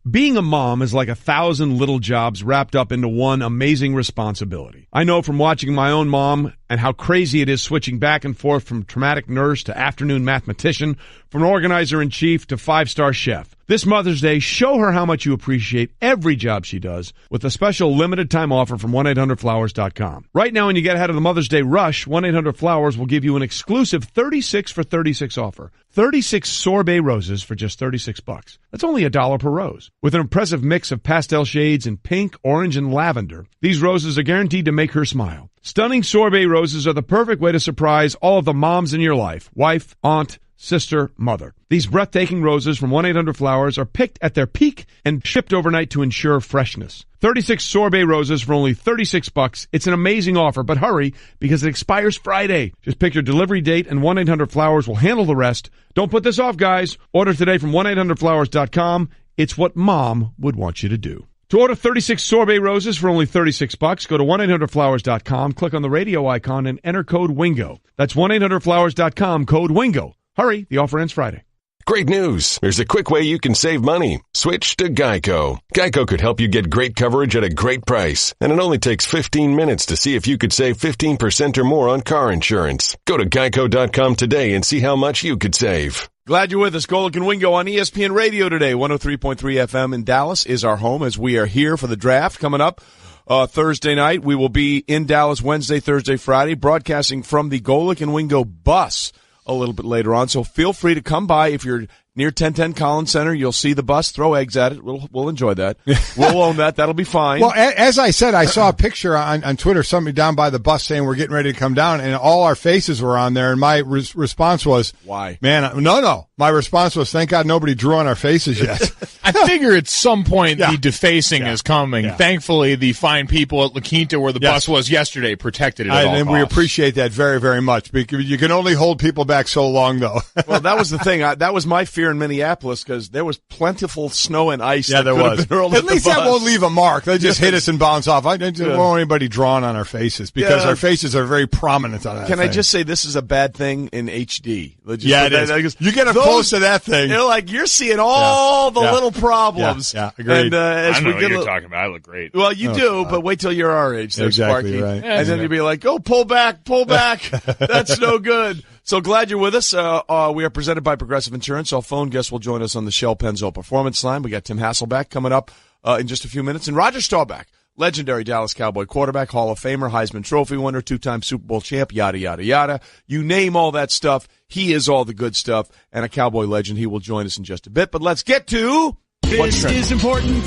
Being a mom is like 1,000 little jobs wrapped up into one amazing responsibility. I know from watching my own mom and how crazy it is switching back and forth from traumatic nurse to afternoon mathematician, from organizer-in-chief to five-star chef. This Mother's Day, show her how much you appreciate every job she does with a special limited-time offer from 1-800-Flowers.com. Right now, when you get ahead of the Mother's Day rush, 1-800-Flowers will give you an exclusive 36 for 36 offer. 36 sorbet roses for just $36. That's only $1 per rose. With an impressive mix of pastel shades in pink, orange, and lavender, these roses are guaranteed to make her smile. Stunning sorbet roses are the perfect way to surprise all of the moms in your life. Wife, aunt, sister, mother. These breathtaking roses from 1-800-Flowers are picked at their peak and shipped overnight to ensure freshness. 36 sorbet roses for only $36. It's an amazing offer, but hurry because it expires Friday. Just pick your delivery date and 1-800-Flowers will handle the rest. Don't put this off, guys. Order today from 1-800-Flowers.com. It's what mom would want you to do. To order 36 sorbet roses for only $36, go to 1-800-Flowers.com, click on the radio icon, and enter code WINGO. That's 1-800-Flowers.com, code WINGO. Hurry, the offer ends Friday. Great news. There's a quick way you can save money. Switch to Geico. Geico could help you get great coverage at a great price. And it only takes 15 minutes to see if you could save 15% or more on car insurance. Go to geico.com today and see how much you could save. Glad you're with us. Golic and Wingo on ESPN Radio today. 103.3 FM in Dallas is our home as we are here for the draft coming up Thursday night. We will be in Dallas Wednesday, Thursday, Friday, broadcasting from the Golic and Wingo bus a little bit later on. So feel free to come by. If you're near 1010 Collins Center, you'll see the bus. Throw eggs at it. We'll enjoy that. We'll own that. That'll be fine. Well, as I said, I saw a picture on Twitter, somebody down by the bus saying we're getting ready to come down, and all our faces were on there, and my response was, why? Man, no. My response was, thank God nobody drew on our faces yet. I figure at some point the defacing is coming. Yeah. Thankfully, the fine people at La Quinta, where the bus was yesterday, protected it at all and costs. we appreciate that very, very much, because you can only hold people back so long, though. Well, that was the thing. That was my fear in Minneapolis, because there was plentiful snow and ice. Yeah, there was. At least that won't leave a mark. They just hit us and bounce off. I don't want anybody drawn on our faces, because our faces are very prominent on that Can thing. I just say this is a bad thing in HD? It is. You get up close to that thing. You're like, you're seeing all the little problems. Yeah, agreed. And, as I know we what get you're talking about. I look great. Well, you do, but wait till you're our age. There, exactly Sparky. right. And then you'll be like, oh, pull back. That's no good. So glad you're with us. We are presented by Progressive Insurance. Our phone guest will join us on the Shell Pennzoil Performance Line. We got Tim Hasselbeck coming up in just a few minutes. And Roger Staubach, legendary Dallas Cowboy quarterback, Hall of Famer, Heisman Trophy winner, two-time Super Bowl champ, yada, yada, yada. You name all that stuff. He is all the good stuff, and a Cowboy legend. He will join us in just a bit. But let's get to This is important.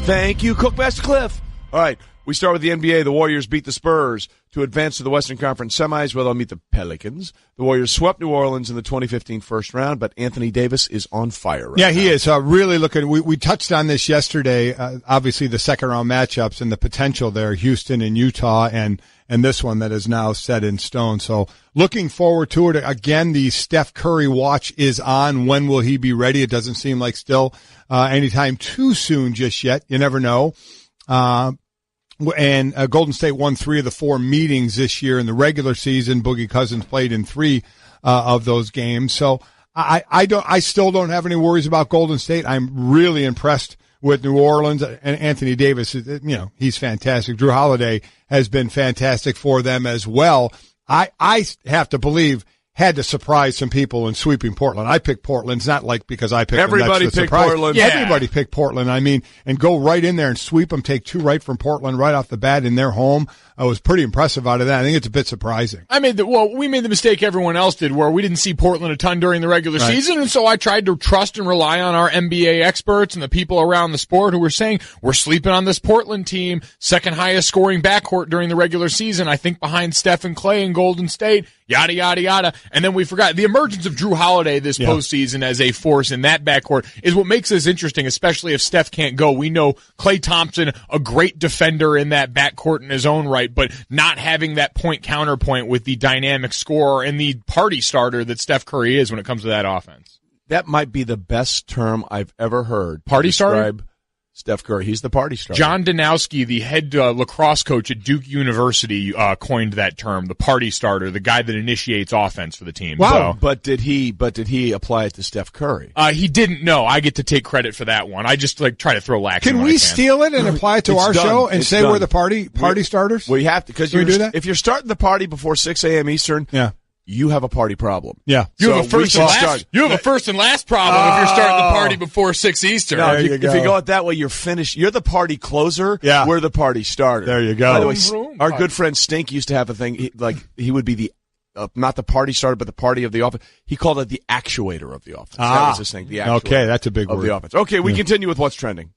Thank you, Cookmaster Cliff. All right, we start with the NBA. The Warriors beat the Spurs to advance to the Western Conference semis, where they'll meet the Pelicans. The Warriors swept New Orleans in the 2015 first round, but Anthony Davis is on fire right now. Yeah, he is. Really looking. We touched on this yesterday. Obviously, the second-round matchups and the potential there, Houston and Utah, and this one that is now set in stone. So looking forward to it. Again, the Steph Curry watch is on. When will he be ready? It doesn't seem like still anytime too soon just yet. You never know. And Golden State won 3 of the 4 meetings this year in the regular season. Boogie Cousins played in 3 of those games. So I still don't have any worries about Golden State. I'm really impressed with New Orleans, and Anthony Davis, he's fantastic. Drew Holiday has been fantastic for them as well. I have to believe had to surprise some people in sweeping Portland. I picked Portland. It's not like because I picked everybody them, that's the picked surprise. Portland. Yeah. Everybody picked Portland. I mean, and go right in there and sweep them, take 2 right from Portland right off the bat in their home. I was pretty impressive out of that. I think it's a bit surprising. We made the mistake everyone else did, where we didn't see Portland a ton during the regular season, and so I tried to trust and rely on our NBA experts and the people around the sport who were saying, we're sleeping on this Portland team, second highest scoring backcourt during the regular season, I think behind Steph and Clay and Golden State, yada, yada, yada. And then we forgot the emergence of Drew Holiday this postseason as a force in that backcourt is what makes this interesting, especially if Steph can't go. We know Klay Thompson, a great defender in that backcourt in his own right, but not having that point counterpoint with the dynamic scorer and the party starter that Steph Curry is when it comes to that offense. That might be the best term I've ever heard. Party starter? Steph Curry. He's the party starter. John Danowski, the head lacrosse coach at Duke University, coined that term, the party starter, the guy that initiates offense for the team. Wow. So, but did he apply it to Steph Curry? He didn't know. I get to take credit for that one. I just try to throw lax. Can we steal it and apply it to our show and say we're the party starters? We have to, because we do that? If you're starting the party before 6 a.m. Eastern, you have a party problem. Yeah. You have a first and last problem if you're starting the party before 6 Eastern. No, if you go it that way, you're finished. You're the party closer. Yeah. We're the party starter. There you go. By the way, our good friend Stink used to have a thing, he would be the, not the party starter, but the party of the offense. He called it the actuator of the offense. That was his thing, the actuator. Okay, that's a big word. Of the offense. Okay, we continue with what's trending.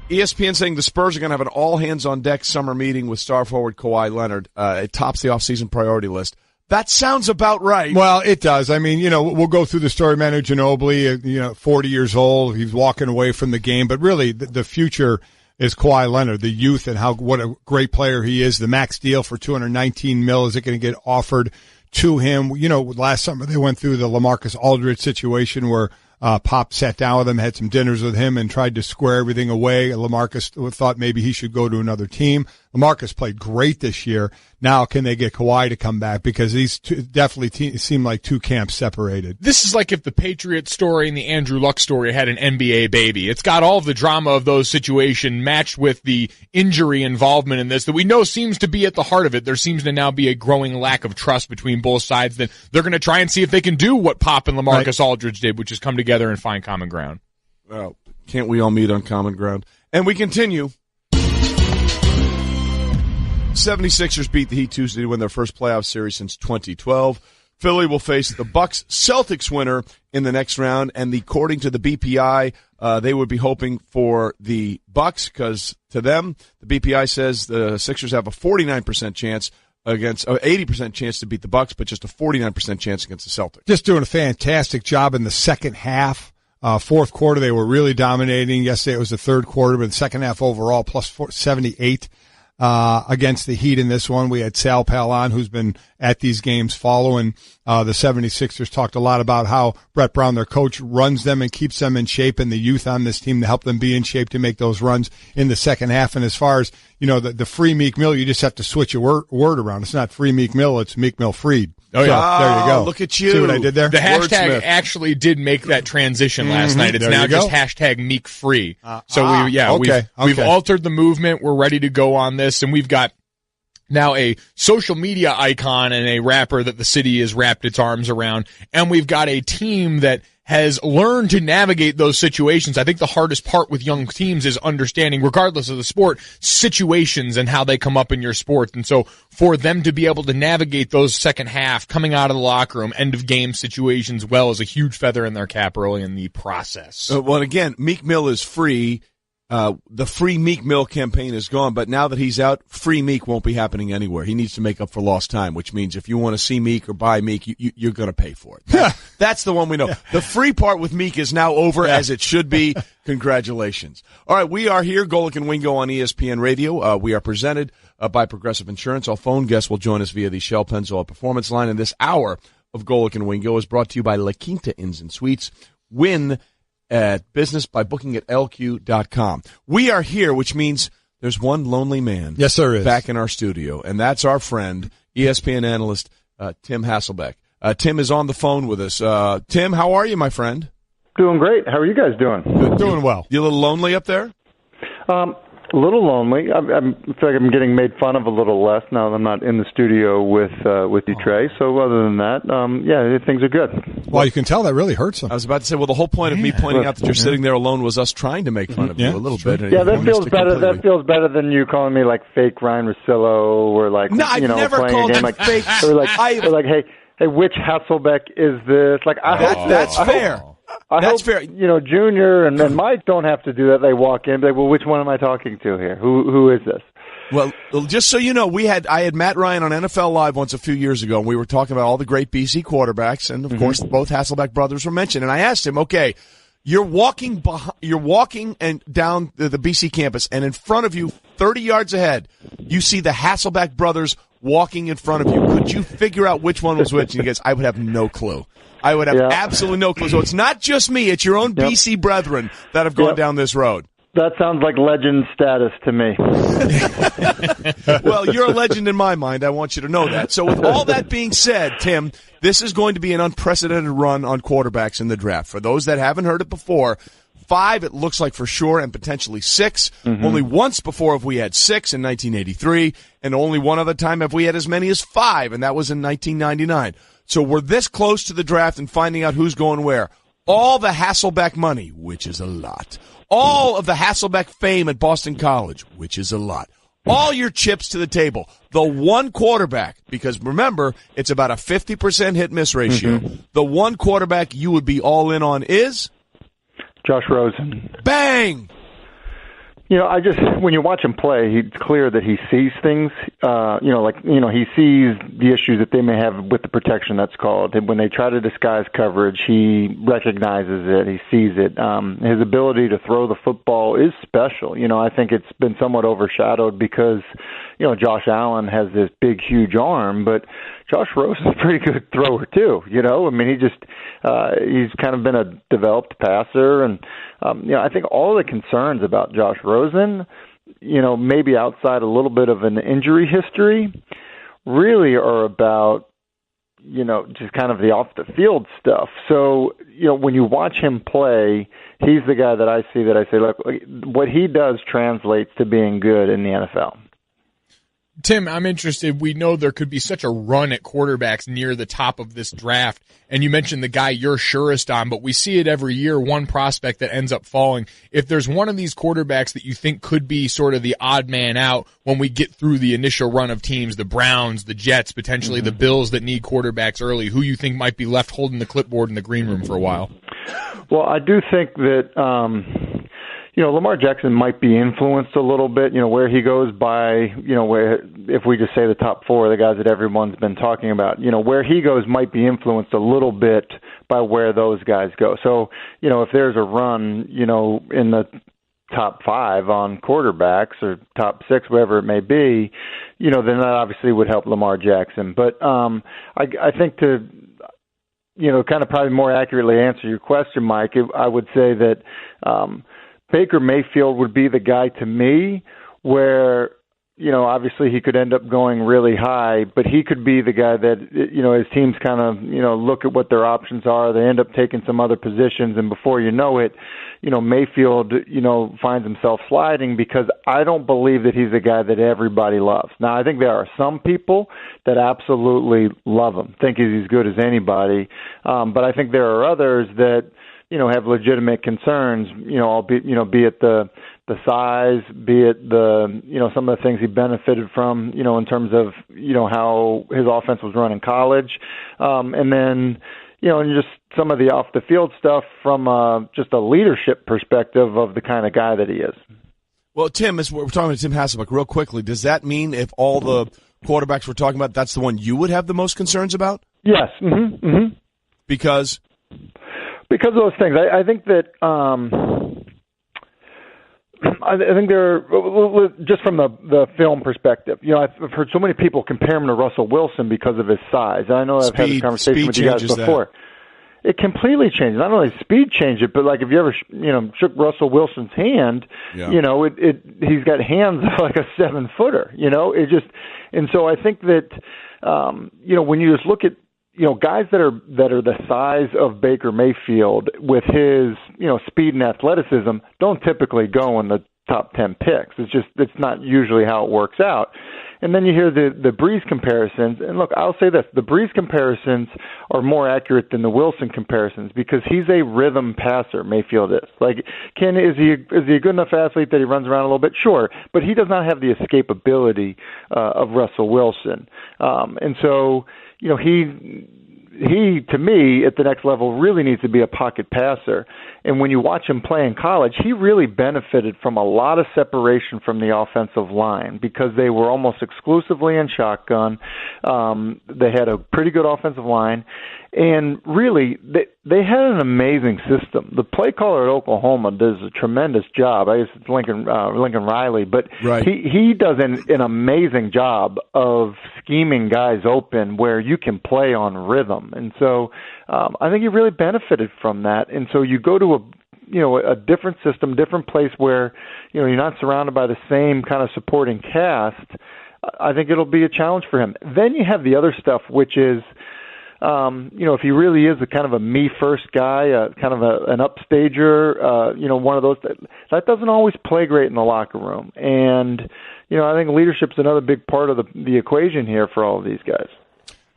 ESPN saying the Spurs are going to have an all-hands-on-deck summer meeting with star forward Kawhi Leonard. It tops the offseason priority list. That sounds about right. Well, it does. I mean, we'll go through the story. Manu Ginobili, 40 years old. He's walking away from the game. But really, the future is Kawhi Leonard, the youth, and what a great player he is. The max deal for $219 million, is it going to get offered to him? Last summer they went through the LaMarcus Aldridge situation where Pop sat down with him, had some dinners with him, and tried to square everything away. LaMarcus thought maybe he should go to another team. LaMarcus played great this year. Now, can they get Kawhi to come back? Because these definitely seem like two camps separated. This is like if the Patriots story and the Andrew Luck story had an NBA baby. It's got all of the drama of those situations matched with the injury involvement in this that we know seems to be at the heart of it. There seems to now be a growing lack of trust between both sides that they're going to try and see if they can do what Pop and LaMarcus Aldridge did, which is come together and find common ground. Well, can't we all meet on common ground? And we continue. 76ers beat the Heat Tuesday to win their first playoff series since 2012. Philly will face the Bucks-Celtics winner in the next round, and according to the BPI, they would be hoping for the Bucks because to them, the BPI says the Sixers have a 49% chance against 80% chance to beat the Bucks, but just a 49% chance against the Celtics. Just doing a fantastic job in the second half. Fourth quarter, they were really dominating. Yesterday it was the third quarter, but the second half overall, plus 78 against the Heat in this one. We had Sal Pal on, who's been at these games following the 76ers, talked a lot about how Brett Brown, their coach, runs them and keeps them in shape, and the youth on this team to help them be in shape to make those runs in the second half. And as far as, the free Meek Mill, you just have to switch your word around. It's not free Meek Mill, it's Meek Mill freed. Oh, yeah. There you go. Look at you. See what I did there? The hashtag actually did make that transition last night. It's now just hashtag Meek Free. We've altered the movement. We're ready to go on this, and we've got now a social media icon and a rapper that the city has wrapped its arms around, and we've got a team that has learned to navigate those situations. I think the hardest part with young teams is understanding, regardless of the sport, situations and how they come up in your sport. And so for them to be able to navigate those second half, coming out of the locker room, end of game situations well is a huge feather in their cap early in the process. Well, again, Meek Mill is free. The free Meek Mill campaign is gone, but now that he's out, free Meek won't be happening anywhere. He needs to make up for lost time, which means if you want to see Meek or buy Meek, you're going to pay for it. That's the one we know. The free part with Meek is now over, as it should be. Congratulations. All right, we are here, Golic and Wingo on ESPN Radio. We are presented by Progressive Insurance. Our phone guests will join us via the Shell Pennzoil Performance Line, and this hour of Golic and Wingo is brought to you by La Quinta Inns and Suites. Win at business by booking at LQ.com. We are here, which means there's one lonely man. Yes, there is. Back in our studio, and that's our friend, ESPN analyst Tim Hasselbeck. Tim is on the phone with us. Tim, how are you, my friend? Doing great. How are you guys doing? Doing well. You a little lonely up there? A little lonely. I feel like I'm getting made fun of a little less now that I'm not in the studio with you, Trey. So other than that, things are good. Well, you can tell that really hurts them. I was about to say, well, the whole point of me pointing out that you're sitting there alone was us trying to make fun of you a little bit. Yeah, that feels better. Completely. That feels better than you calling me like fake Ryan Russillo or like I've never playing called a game you like fake. or like hey, which Hasselbeck is this? Like that's fair. That's fair. Junior and Mike don't have to do that. They walk in, well, which one am I talking to here? Who is this? Well, just so you know, I had Matt Ryan on NFL Live once a few years ago, and we were talking about all the great BC quarterbacks, and of course, both Hasselbeck brothers were mentioned. And I asked him, okay, you're walking and down the BC campus, and in front of you, 30 yards ahead, you see the Hasselbeck brothers walking in front of you. Could you figure out which one was which? And he goes, I would have no clue. I would have absolutely no clue. So it's not just me; it's your own BC brethren that have gone down this road. That sounds like legend status to me. Well, you're a legend in my mind. I want you to know that. So with all that being said, Tim, this is going to be an unprecedented run on quarterbacks in the draft. For those that haven't heard it before, 5, it looks like for sure, and potentially 6. Mm-hmm. Only once before have we had 6 in 1983, and only one other time have we had as many as 5, and that was in 1999. So we're this close to the draft and finding out who's going where. All the Hasselbeck money, which is a lot. All of the Hasselbeck fame at Boston College, which is a lot. All your chips to the table. The one quarterback, because remember, it's about a 50% hit-miss ratio. Mm-hmm. The one quarterback you would be all in on is? Josh Rosen. Bang! When you watch him play, it's clear that he sees things, he sees the issues that they may have with the protection, that's called. When they try to disguise coverage, he recognizes it, he sees it. His ability to throw the football is special. I think it's been somewhat overshadowed because, Josh Allen has this big, huge arm, but Josh Rosen's a pretty good thrower too, he's kind of been a developed passer, and I think all the concerns about Josh Rosen, maybe outside a little bit of an injury history, really are about just kind of the off the field stuff. So, when you watch him play, he's the guy that I see that I say, look, what he does translates to being good in the NFL. Tim, I'm interested. We know there could be such a run at quarterbacks near the top of this draft, and you mentioned the guy you're surest on, but we see it every year, one prospect that ends up falling. If there's one of these quarterbacks that you think could be sort of the odd man out when we get through the initial run of teams, the Browns, the Jets, potentially the Bills that need quarterbacks early, who you think might be left holding the clipboard in the green room for a while? Well, I do think that Lamar Jackson might be influenced a little bit, where he goes by, where, if we just say the top 4, the guys that everyone's been talking about, where he goes might be influenced a little bit by where those guys go. So, if there's a run, in the top 5 on quarterbacks or top 6, whatever it may be, then that obviously would help Lamar Jackson. But I think to kind of probably more accurately answer your question, Mike, I would say that Baker Mayfield would be the guy to me where, obviously he could end up going really high, but he could be the guy that, his teams kind of, look at what their options are. They end up taking some other positions, and before you know it, Mayfield, finds himself sliding because I don't believe that he's a guy that everybody loves. Now, I think there are some people that absolutely love him, think he's as good as anybody, but I think there are others that, have legitimate concerns, be it the size, be it the, some of the things he benefited from, in terms of, how his offense was run in college. And then, and just some of the off the field stuff from just a leadership perspective of the kind of guy that he is. Well, Tim, as we're talking to Tim Hasselbeck real quickly, does that mean if all the quarterbacks we're talking about, that's the one you would have the most concerns about? Yes. Mm-hmm. Mm-hmm. Because of those things. I think that I think they're just from the film perspective. I've heard so many people compare him to Russell Wilson because of his size. And I know I've had this conversation with you guys before. That. It completely changes. Not only speed changed it, but like if you ever shook Russell Wilson's hand, he's got hands like a 7-footer. And so I think that when you just look at guys that are the size of Baker Mayfield with his, speed and athleticism don't typically go in the top 10 picks. It's not usually how it works out. And then you hear the Breeze comparisons, and look, I'll say this, the Breeze comparisons are more accurate than the Wilson comparisons because he's a rhythm passer, Mayfield is. Like, is he a good enough athlete that he runs around a little bit? Sure, but he does not have the escapability of Russell Wilson. And so, he, to me, at the next level, really needs to be a pocket passer. And when you watch him play in college, he really benefited from a lot of separation from the offensive line because they were almost exclusively in shotgun. They had a pretty good offensive line. And really, they had an amazing system. The play caller at Oklahoma does a tremendous job. I guess it's Lincoln Riley, but right. he does an amazing job of scheming guys open where you can play on rhythm. And so I think he really benefited from that. And so you go to a different system, different place where, you're not surrounded by the same kind of supporting cast. I think it'll be a challenge for him. Then you have the other stuff, which is, if he really is a kind of a me-first guy, kind of an upstager, one of those, that doesn't always play great in the locker room. And, I think leadership's another big part of the equation here for all of these guys.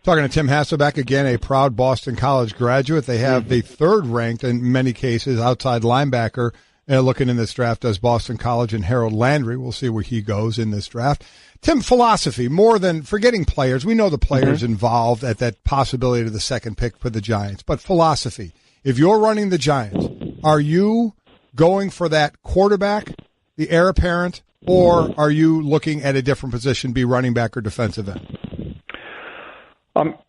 Talking to Tim Hasselbeck, again, a proud Boston College graduate. They have the third-ranked, in many cases, outside linebacker looking in this draft as Boston College, and Harold Landry. We'll see where he goes in this draft. Tim, philosophy, more than forgetting players. We know the players involved at that possibility of the second pick for the Giants. But philosophy, if you're running the Giants, are you going for that quarterback, the heir apparent, or are you looking at a different position, be running back or defensive end?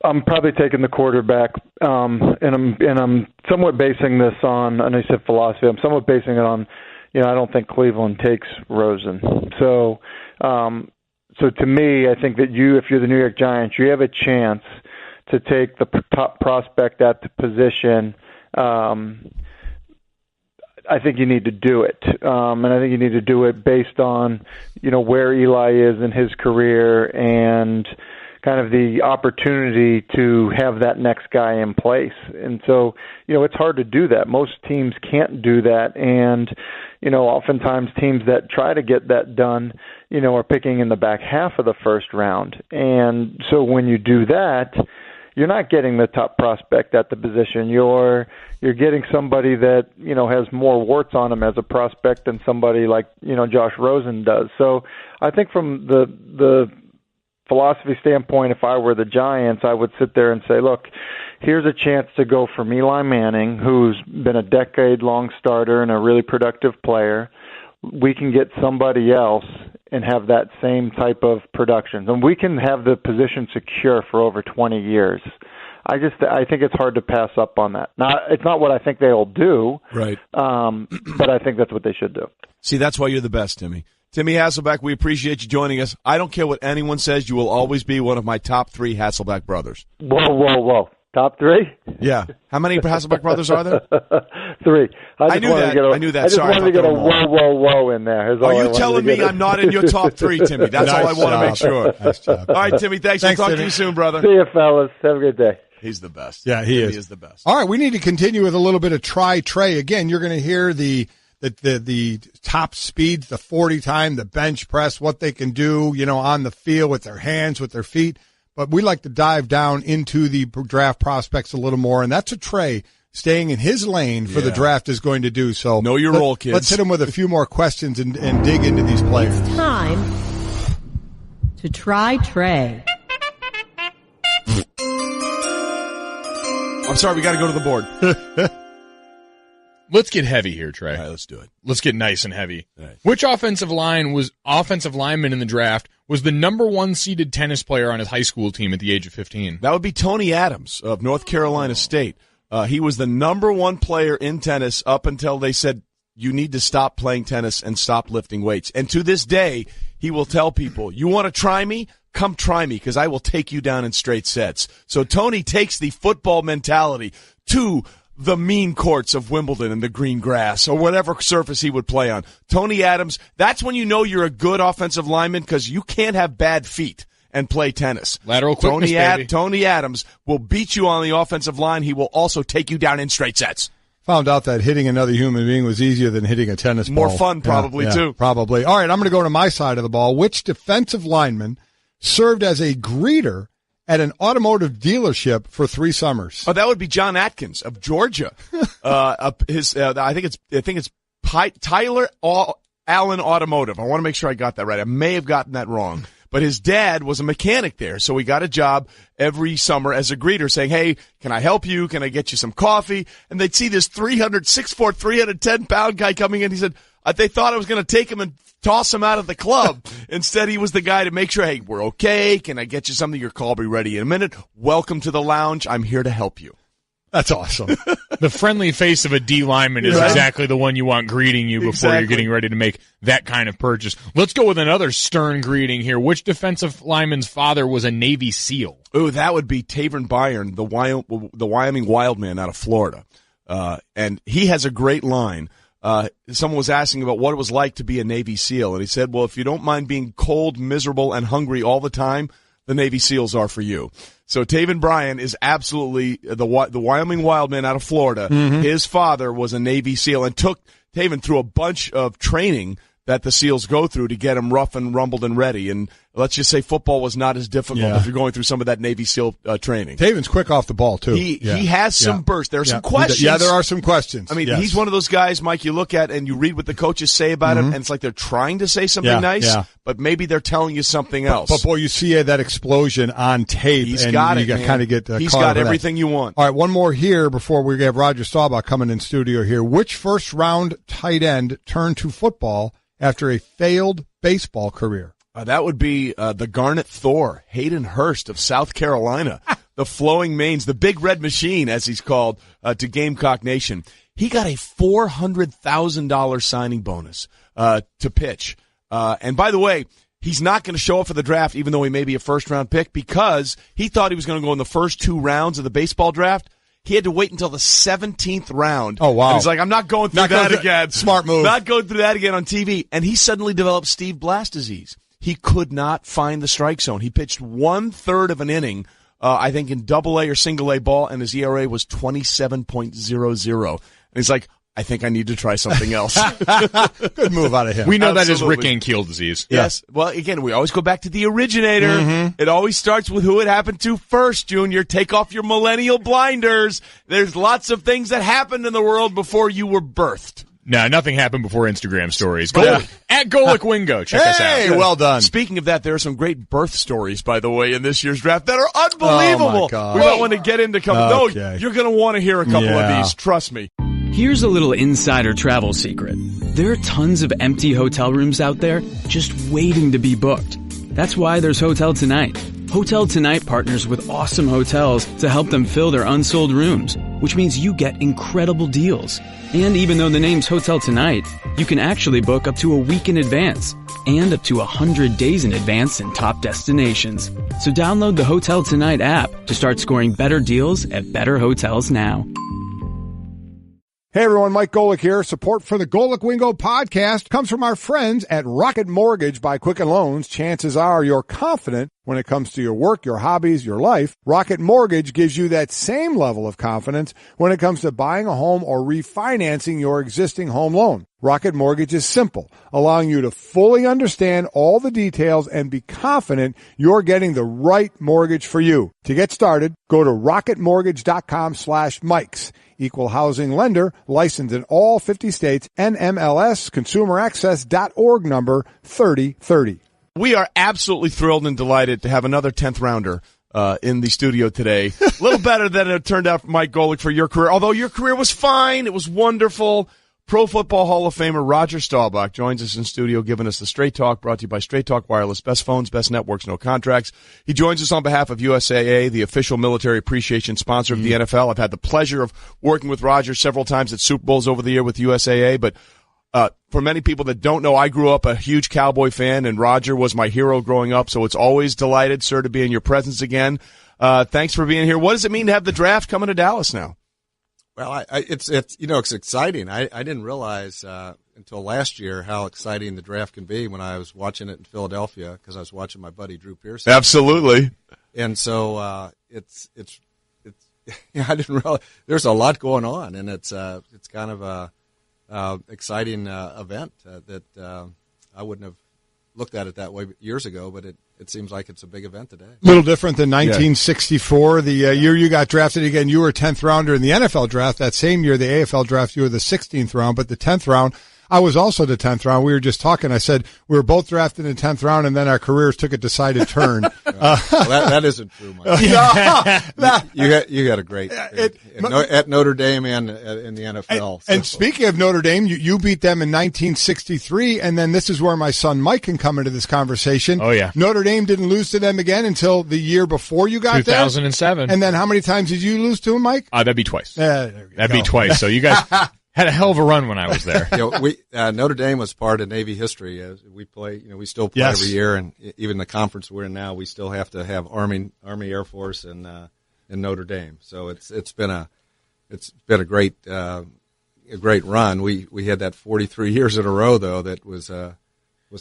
I'm probably taking the quarterback, and I'm somewhat basing this on. I know you said philosophy. I'm somewhat basing it on, I don't think Cleveland takes Rosen. So to me, I think that if you're the New York Giants, you have a chance to take the top prospect at the position. I think you need to do it, and I think you need to do it based on, where Eli is in his career and kind of the opportunity to have that next guy in place. And so, it's hard to do that. Most teams can't do that. And, oftentimes teams that try to get that done, are picking in the back half of the first round. And so when you do that, you're not getting the top prospect at the position. You're getting somebody that, has more warts on him as a prospect than somebody like, Josh Rosen does. So I think from the philosophy standpoint, if I were the Giants, I would sit there and say, look, here's a chance to go from Eli Manning, who's been a decade-long starter and a really productive player. We can get somebody else and have that same type of production. And we can have the position secure for over 20 years. I think it's hard to pass up on that. Now, it's not what I think they'll do, right? But I think that's what they should do. See, that's why you're the best, Timmy. Timmy Hasselbeck, we appreciate you joining us. I don't care what anyone says, you will always be one of my top 3 Hasselbeck brothers. Whoa. Top 3? Yeah. How many Hasselbeck brothers are there? 3. I knew that. I just wanted to get a whoa in there. Are you telling me I'm not in your top 3, Timmy? That's all I want to make sure. Nice job. All right, Timmy, thanks. We'll talk to you soon, brother. See you, fellas. Have a good day. He's the best. Yeah, he is. He is the best. All right, we need to continue with a little bit of try Trey. Again, you're going to hear the top speeds, the 40 time, the bench press, what they can do, on the field with their hands, with their feet. But we like to dive down into the draft prospects a little more, and that's what Trey, staying in his lane for the draft, is going to do. So know your role, kids. Let's hit him with a few more questions and dig into these players. It's time to try Trey. I'm sorry, we got to go to the board. Let's get heavy here, Trey. All right, let's do it. Let's get nice and heavy. Right. Which offensive lineman in the draft was the number 1 seeded tennis player on his high school team at the age of 15? That would be Tony Adams of North Carolina State. He was the number 1 player in tennis up until they said, you need to stop playing tennis and stop lifting weights. And to this day, he will tell people, you want to try me? Come try me, because I will take you down in straight sets. So Tony takes the football mentality to the mean courts of Wimbledon and the green grass or whatever surface he would play on. Tony Adams, that's when you know you're a good offensive lineman, because you can't have bad feet and play tennis. Lateral quickness, baby. Tony Adams will beat you on the offensive line. He will also take you down in straight sets. Found out that hitting another human being was easier than hitting a tennis ball. More fun, probably, too. Probably. All right, I'm going to go to my side of the ball. Which defensive lineman served as a greeter at an automotive dealership for 3 summers? Oh, that would be John Atkins of Georgia. I think it's Tyler Allen Automotive. I want to make sure I got that right. I may have gotten that wrong. But his dad was a mechanic there, so he got a job every summer as a greeter saying, hey, can I help you? Can I get you some coffee? And they'd see this 6'4", 310-pound guy coming in. He said, they thought I was going to take him and toss him out of the club. Instead, he was the guy to make sure, hey, we're okay. Can I get you something? Your call will be ready in a minute. Welcome to the lounge. I'm here to help you. That's awesome. The friendly face of a D lineman is exactly the one you want greeting you before you're getting ready to make that kind of purchase. Let's go with another stern greeting here. Which defensive lineman's father was a Navy SEAL? Oh, that would be Taven Byron, the Wyoming Wildman out of Florida. And he has a great line. Someone was asking about what it was like to be a Navy SEAL, and he said, well, if you don't mind being cold, miserable, and hungry all the time, the Navy SEALs are for you. So Taven Bryan is absolutely the Wyoming Wildman out of Florida. Mm-hmm. His father was a Navy SEAL and took Taven through a bunch of training that the SEALs go through to get him rough and rumbled and ready. And let's just say football was not as difficult if you're going through some of that Navy SEAL training. Taven's quick off the ball, too. He has some bursts. There are some questions. Yeah, there are some questions. I mean, he's one of those guys, Mike, you look at and you read what the coaches say about him, and it's like they're trying to say something nice, but maybe they're telling you something else. But boy, you see that explosion on tape. He's got it, man. Kind of get He's got everything you want. All right, one more here before we have Roger Staubach coming in studio here. Which first-round tight end turned to football after a failed baseball career? That would be the Garnet Thor, Hayden Hurst of South Carolina, the Flowing Manes, the Big Red Machine, as he's called, to Gamecock Nation. He got a $400,000 signing bonus to pitch. And by the way, he's not going to show up for the draft, even though he may be a first-round pick, because he thought he was going to go in the first 2 rounds of the baseball draft. He had to wait until the 17th round. Oh, wow. And he's like, I'm not going through that again. Smart move. Not going through that again on TV. And he suddenly developed Steve Blass disease. He could not find the strike zone. He pitched 1/3 of an inning, I think, in Double-A or Single-A ball, and his ERA was 27.00. And he's like, I think I need to try something else. Good move out of him. We know that is Rick Ankiel disease. Yes. Well, again, we always go back to the originator. Mm-hmm. It always starts with who it happened to first, Junior. Take off your millennial blinders. There's lots of things that happened in the world before you were birthed. No, nothing happened before Instagram stories. At Golic Wingo, check us out. Hey, well done. Speaking of that, there are some great birth stories, by the way, in this year's draft that are unbelievable. Oh, my God. We don't want to get into couple. Okay. No, you're going to want to hear a couple of these. Trust me. Here's a little insider travel secret. There are tons of empty hotel rooms out there just waiting to be booked. That's why there's Hotel Tonight. Hotel Tonight partners with awesome hotels to help them fill their unsold rooms, which means you get incredible deals. And even though the name's Hotel Tonight, you can actually book up to a week in advance and up to 100 days in advance in top destinations. So download the Hotel Tonight app to start scoring better deals at better hotels now. Hey everyone, Mike Golic here. Support for the Golic Wingo podcast comes from our friends at Rocket Mortgage by Quicken Loans. Chances are you're confident when it comes to your work, your hobbies, your life. Rocket Mortgage gives you that same level of confidence when it comes to buying a home or refinancing your existing home loan. Rocket Mortgage is simple, allowing you to fully understand all the details and be confident you're getting the right mortgage for you. To get started, go to rocketmortgage.com/Mikes. Equal housing lender, licensed in all 50 states, NMLS, consumeraccess.org number 3030. We are absolutely thrilled and delighted to have another 10th rounder in the studio today. A little better than it turned out for Mike Golic for your career, although your career was fine. It was wonderful. Pro Football Hall of Famer Roger Staubach joins us in studio, giving us the Straight Talk, brought to you by Straight Talk Wireless. Best phones, best networks, no contracts. He joins us on behalf of USAA, the official military appreciation sponsor of the NFL. I've had the pleasure of working with Roger several times at Super Bowls over the year with USAA, but for many people that don't know, I grew up a huge Cowboy fan, and Roger was my hero growing up, so it's always delighted, sir, to be in your presence again. Thanks for being here. What does it mean to have the draft coming to Dallas now? Well, it's exciting. I didn't realize until last year how exciting the draft can be when I was watching it in Philadelphia because I was watching my buddy Drew Pearson. Absolutely. And so it's I didn't realize there's a lot going on, and it's kind of a exciting event that I wouldn't have looked at it that way years ago, but it seems like it's a big event today. A little different than 1964, the year you got drafted. Again, you were a 10th rounder in the NFL draft. That same year, the AFL draft, you were the 16th round, but the 10th round. I was also the 10th round. We were just talking. I said we were both drafted in the 10th round, and then our careers took a decided turn. That isn't true, Mike. You got a great at Notre Dame and in the NFL. And speaking of Notre Dame, you beat them in 1963, and then this is where my son Mike can come into this conversation. Oh, yeah. Notre Dame didn't lose to them again until the year before you got 2007. there. And then how many times did you lose to them, Mike? That'd be twice. That'd be twice. So you guys had a hell of a run when I was there. Notre Dame was part of Navy history. We play, we still play every year, and even the conference we're in now, we still have to have Army, Air Force, and Notre Dame. So it's been a great run. We had that 43 years in a row though that was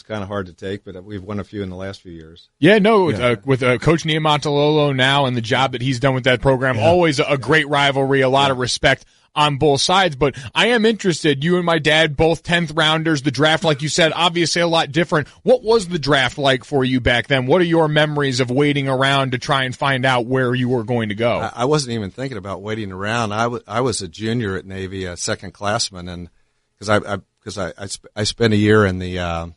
kind of hard to take, but we've won a few in the last few years. Yeah, no, with Coach Niumatalolo now and the job that he's done with that program, always a great rivalry, a lot of respect on both sides. But I am interested, you and my dad, both 10th rounders, the draft, like you said, obviously a lot different. What was the draft like for you back then? What are your memories of waiting around to try and find out where you were going to go? I wasn't even thinking about waiting around. I was a junior at Navy, a second classman, and because I spent a year in the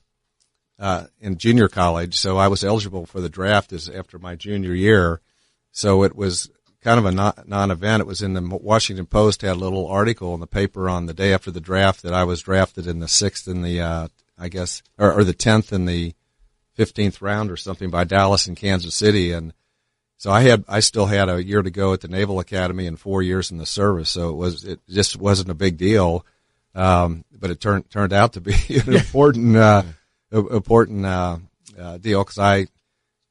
in junior college, so I was eligible for the draft after my junior year. So it was kind of a non-event. It was in the Washington Post, had a little article in the paper on the day after the draft that I was drafted in the 6th and the or the 10th and the 15th round or something by Dallas and Kansas City. And so I still had a year to go at the Naval Academy and 4 years in the service. So it just wasn't a big deal. But it turned out to be an important deal, because I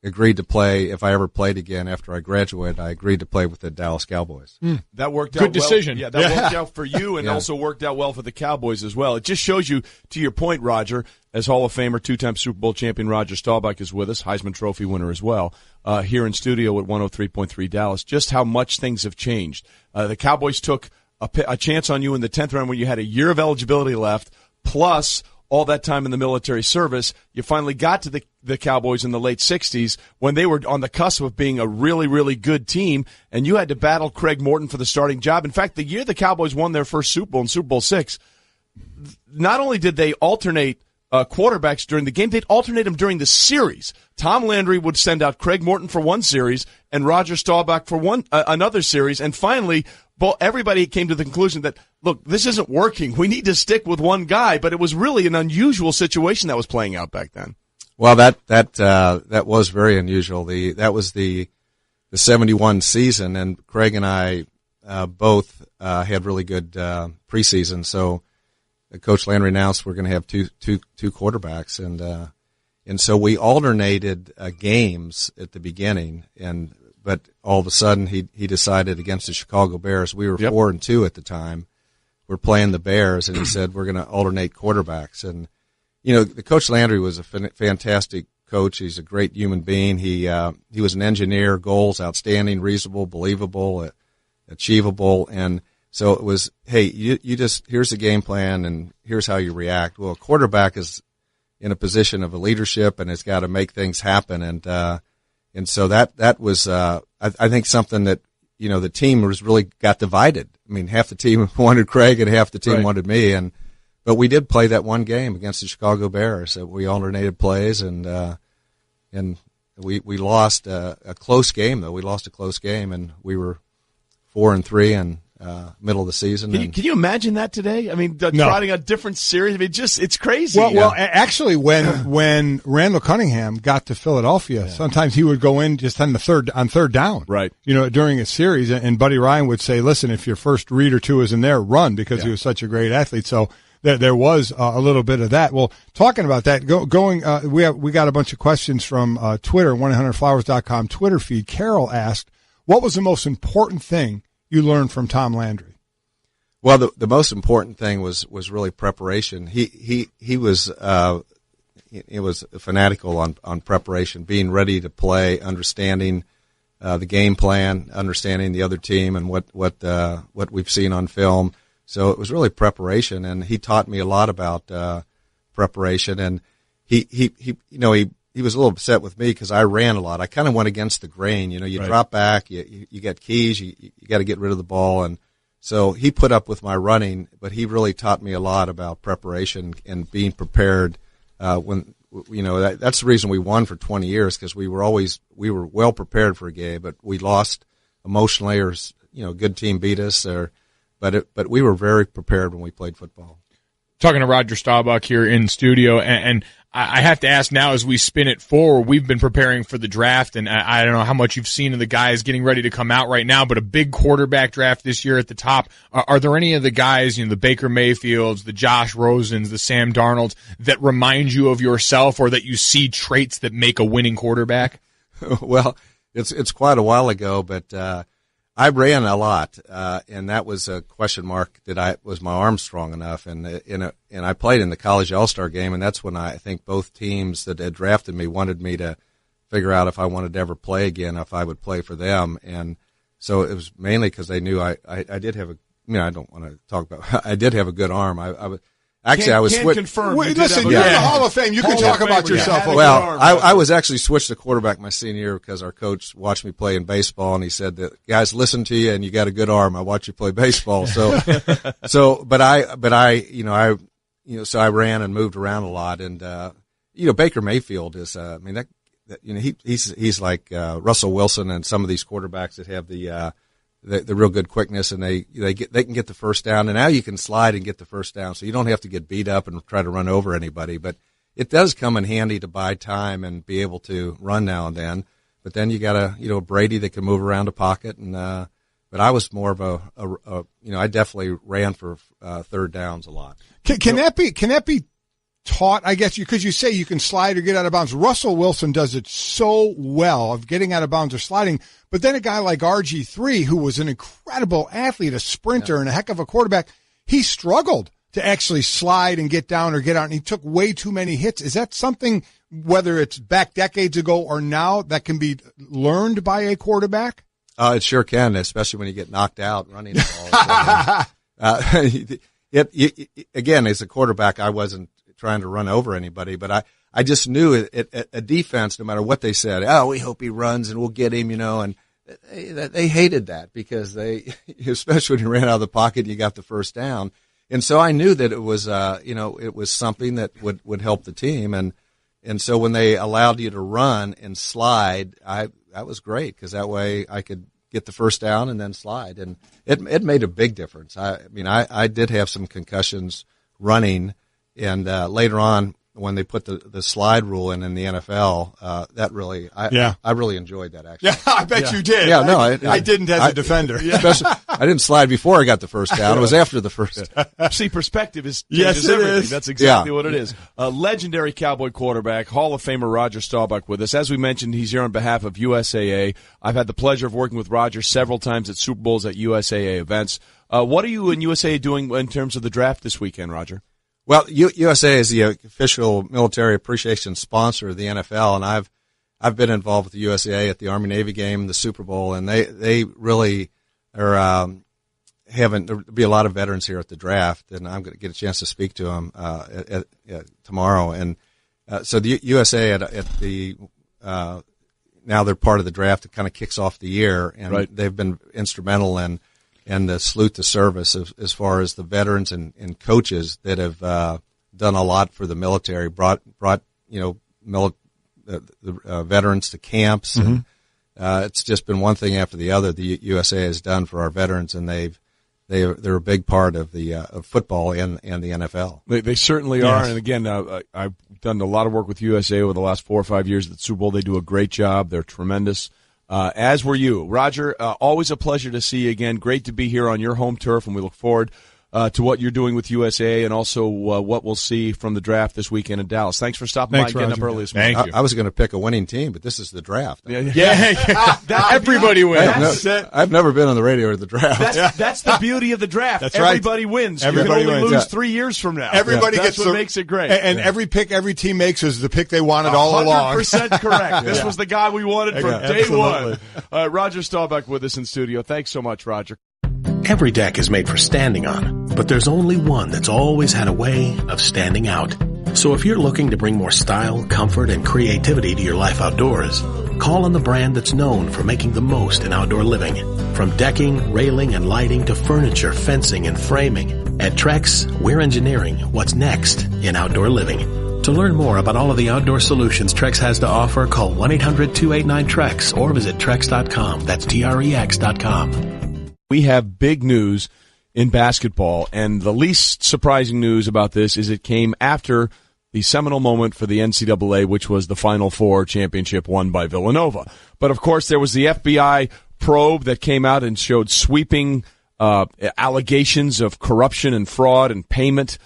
agreed to play, if I ever played again after I graduated, I agreed to play with the Dallas Cowboys. That worked out Good decision. Well. Yeah, that worked out for you, and also worked out well for the Cowboys as well. It just shows you, to your point, Roger, as Hall of Famer, two-time Super Bowl champion Roger Staubach is with us, Heisman Trophy winner as well, here in studio at 103.3 Dallas, just how much things have changed. The Cowboys took a chance on you in the 10th round when you had a year of eligibility left, plus all that time in the military service. You finally got to the Cowboys in the late 60s when they were on the cusp of being a really, really good team, and you had to battle Craig Morton for the starting job. In fact, the year the Cowboys won their first Super Bowl in Super Bowl VI, not only did they alternate quarterbacks during the game, they'd alternate them during the series. Tom Landry would send out Craig Morton for one series and Roger Staubach for another series, and finally everybody came to the conclusion that, look, this isn't working. We need to stick with one guy. But it was really an unusual situation that was playing out back then. Well, that was very unusual. That was the 71 season, and Craig and I both had really good preseason. So Coach Landry announced we're going to have two quarterbacks, and so we alternated games at the beginning, but all of a sudden he decided against the Chicago Bears. We were 4-2 at the time. We're playing the Bears, and he said we're going to alternate quarterbacks. And the Coach Landry was a fantastic coach. He's a great human being. He was an engineer, goals outstanding, reasonable, believable, achievable, and so it was, hey, you just, here's the game plan and here's how you react. Well, a quarterback is in a position of a leadership and has got to make things happen, and so that was I think something that the team was really got divided. I mean, half the team wanted Craig and half the team wanted me, but we did play that one game against the Chicago Bears. We alternated plays, and we lost a close game though. We lost a close game, and we were 4-3 and middle of the season. Can you imagine that today? I mean, trotting a different series. I mean, it's crazy. Well, actually, when Randall Cunningham got to Philadelphia, sometimes he would go in just on third down, right? During a series, and Buddy Ryan would say, "Listen, if your first read or two isn't there, run," because he was such a great athlete. So there was a little bit of that. Well, talking about that, we got a bunch of questions from Twitter, 100flowers.com Twitter feed. Carol asked, "What was the most important thing you learned from Tom Landry?" Well, the most important thing was really preparation. He was fanatical on preparation, being ready to play, understanding the game plan, understanding the other team and what we've seen on film. So it was really preparation, and he taught me a lot about preparation. And he was a little upset with me because I ran a lot. I kind of went against the grain. You drop back, you get keys, you got to get rid of the ball, and So he put up with my running, but he really taught me a lot about preparation and being prepared. That's the reason we won for 20 years, because we were well prepared for a game, but we lost emotionally, or a good team beat us, but we were very prepared when we played football. Talking to Roger Staubach here in studio, and I have to ask now, as we spin it forward, we've been preparing for the draft, and I don't know how much you've seen of the guys getting ready to come out right now, but a big quarterback draft this year at the top. Are there any of the guys, the Baker Mayfields, the Josh Rosens, the Sam Darnolds, that remind you of yourself, or that you see traits that make a winning quarterback? Well, it's quite a while ago, but I ran a lot, and that was a question mark was my arm strong enough, and I played in the college All-Star game, and that's when I think both teams that had drafted me wanted me to figure out if I wanted to ever play again, if I would play for them, and so it was mainly because they knew I did have I don't want to talk about, I did have a good arm. I was switched. Listen, you're in the Hall of Fame. You can talk about yourself. Well, I was actually switched to quarterback my senior year because our coach watched me play in baseball, and he said that, guys, listen to you, and you got a good arm. I watch you play baseball. So, but I ran and moved around a lot, and Baker Mayfield is, he's like Russell Wilson and some of these quarterbacks that have the real good quickness, and they can get the first down, and now you can slide and get the first down, so you don't have to get beat up and try to run over anybody. But it does come in handy to buy time and be able to run now and then. But then you got a Brady that can move around a pocket, and but I was more of I definitely ran for third downs a lot. Can that be taught, I guess, because you say you can slide or get out of bounds? Russell Wilson does it so well of getting out of bounds or sliding, but then a guy like RG3, who was an incredible athlete, a sprinter, and a heck of a quarterback, he struggled to actually slide and get down or get out, and he took way too many hits. Is that something, whether it's back decades ago or now, that can be learned by a quarterback? It sure can, especially when you get knocked out running the ball. Again, as a quarterback, I wasn't trying to run over anybody, but I just knew a defense, no matter what they said, we hope he runs and we'll get him, and they hated that, because especially when you ran out of the pocket and you got the first down. And so I knew that it was, it was something that would help the team. And so when they allowed you to run and slide, that was great, because that way I could get the first down and then slide. And it made a big difference. I did have some concussions running. And later on, when they put the slide rule in the NFL, that really, I really enjoyed that, actually. Yeah, I bet you did. Yeah, no, I didn't as a defender. Especially, I didn't slide before I got the first down. It was after the first. See, perspective Yes, changes it everything. is. That's exactly what it is. Legendary Cowboy quarterback, Hall of Famer Roger Staubach with us. As we mentioned, he's here on behalf of USAA. I've had the pleasure of working with Roger several times at Super Bowls at USAA events. What are you and USAA doing in terms of the draft this weekend, Roger? Well, USA is the official military appreciation sponsor of the NFL, and I've been involved with the USAA at the Army-Navy game, the Super Bowl, and they really are there'll be a lot of veterans here at the draft, and I'm going to get a chance to speak to them tomorrow. And so the USA at the now they're part of the draft. It kind of kicks off the year, and they've been instrumental in the salute to service as far as the veterans and coaches that have done a lot for the military, brought veterans to camps. Mm-hmm. And it's just been one thing after the other the USA has done for our veterans, and they're a big part of the of football and the NFL. They certainly are. And again, I've done a lot of work with USA over the last 4 or 5 years at the Super Bowl. They do a great job. They're tremendous. As were you. Roger, always a pleasure to see you again. Great to be here on your home turf, and we look forward to what you're doing with USA and also what we'll see from the draft this weekend in Dallas. Thanks for stopping by and getting up early this morning. Thank you. I was going to pick a winning team, but this is the draft. Everybody wins. I've never been on the radio at the draft. That's the beauty of the draft. That's Everybody wins. Everybody you can only wins. lose 3 years from now. Everybody That's gets what makes it great. And every pick every team makes is the pick they wanted all along. 100% correct. This was the guy we wanted from day absolutely. one. Roger Staubach with us in studio. Thanks so much, Roger. Every deck is made for standing on, but there's only one that's always had a way of standing out. So if you're looking to bring more style, comfort, and creativity to your life outdoors, call on the brand that's known for making the most in outdoor living. From decking, railing, and lighting to furniture, fencing, and framing, at Trex, we're engineering what's next in outdoor living. To learn more about all of the outdoor solutions Trex has to offer, call 1-800-289-TREX or visit Trex.com. That's TREX.com. We have big news in basketball, and the least surprising news about this is it came after the seminal moment for the NCAA, which was the Final Four championship won by Villanova. But, of course, there was the FBI probe that came out and showed sweeping allegations of corruption and fraud and payment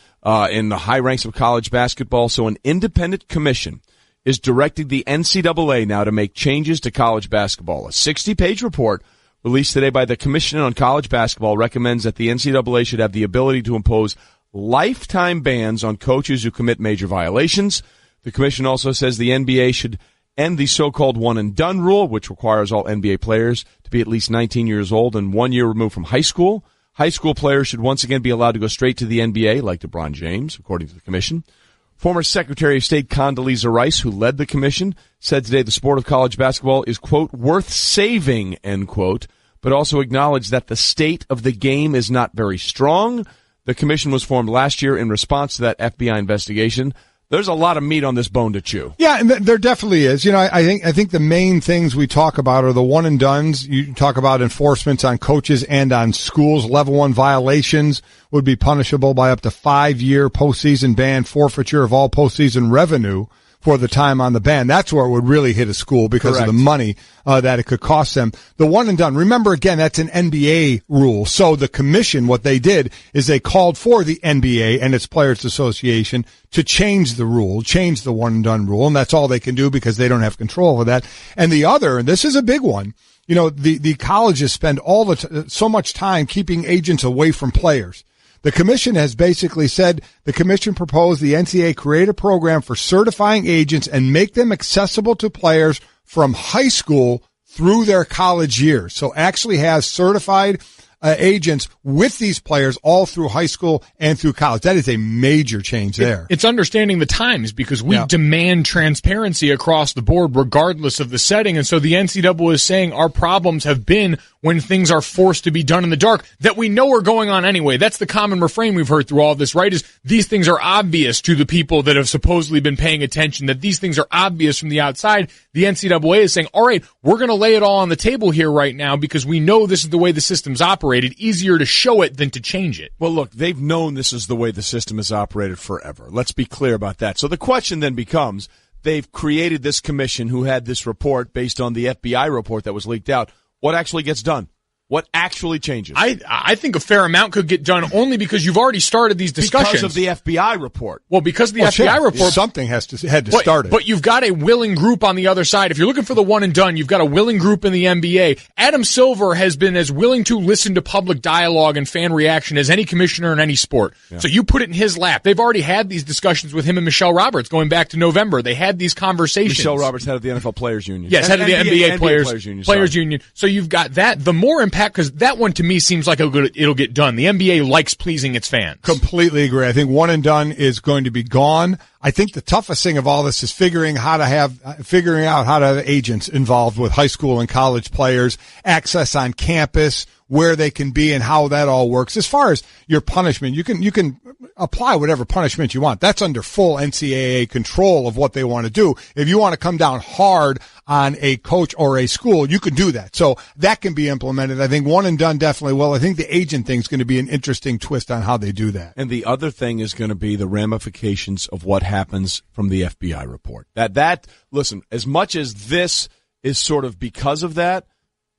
in the high ranks of college basketball. So an independent commission is directing the NCAA now to make changes to college basketball. A 60-page report released today by the Commission on College Basketball recommends that the NCAA should have the ability to impose lifetime bans on coaches who commit major violations. The commission also says the NBA should end the so-called one-and-done rule, which requires all NBA players to be at least 19 years old and 1 year removed from high school. High school players should once again be allowed to go straight to the NBA, like LeBron James, according to the commission. Former Secretary of State Condoleezza Rice, who led the commission, said today the sport of college basketball is, quote, worth saving, end quote, but also acknowledged that the state of the game is not very strong. The commission was formed last year in response to that FBI investigation. There's a lot of meat on this bone to chew. Yeah, and there definitely is. You know, I think the main things we talk about are the one and dones. You talk about enforcements on coaches and on schools. Level 1 violations would be punishable by up to 5-year postseason ban, forfeiture of all postseason revenue for the time on the ban. That's where it would really hit a school because Correct. of the money that it could cost them. The one and done, remember again, that's an NBA rule. So the commission, what they did is they called for the NBA and its Players Association to change the rule, change the one and done rule, and that's all they can do because they don't have control of that. And the other, and this is a big one, you know, the colleges spend so much time keeping agents away from players. The commission has basically said the commission proposed the NCAA create a program for certifying agents and make them accessible to players from high school through their college years. So actually has certified agents with these players all through high school and through college. That is a major change there. It's understanding the times because we demand transparency across the board regardless of the setting. And so the NCAA is saying our problems have been when things are forced to be done in the dark that we know are going on anyway. That's the common refrain we've heard through all of this, right? Is these things are obvious to the people that have supposedly been paying attention, that these things are obvious from the outside. The NCAA is saying, all right, we're going to lay it all on the table here right now because we know this is the way the system's operated. Easier to show it than to change it. Well, look, they've known this is the way the system is operated forever. Let's be clear about that. So the question then becomes, they've created this commission who had this report based on the FBI report that was leaked out. What actually gets done? What actually changes? I think a fair amount could get done only because you've already started these discussions. Because of the FBI report. Well, because of the FBI report. Something had to start it. But you've got a willing group on the other side. If you're looking for the one and done, you've got a willing group in the NBA. Adam Silver has been as willing to listen to public dialogue and fan reaction as any commissioner in any sport. Yeah. So you put it in his lap. They've already had these discussions with him and Michelle Roberts going back to November. They had these conversations. Michelle Roberts, head of the NFL Players Union. Yes, head of the NBA Players Union. So you've got that. The more impact, because that one to me seems like it'll get done. The NBA likes pleasing its fans. Completely agree. I think one and done is going to be gone. I think the toughest thing of all this is figuring out how to have agents involved with high school and college players, access on campus, where they can be and how that all works. As far as your punishment, you can apply whatever punishment you want. That's under full NCAA control of what they want to do. If you want to come down hard on a coach or a school, you can do that. So that can be implemented. I think one and done definitely will. I think the agent thing is going to be an interesting twist on how they do that. And the other thing is going to be the ramifications of what happens from the FBI report. Listen, as much as this is sort of because of that,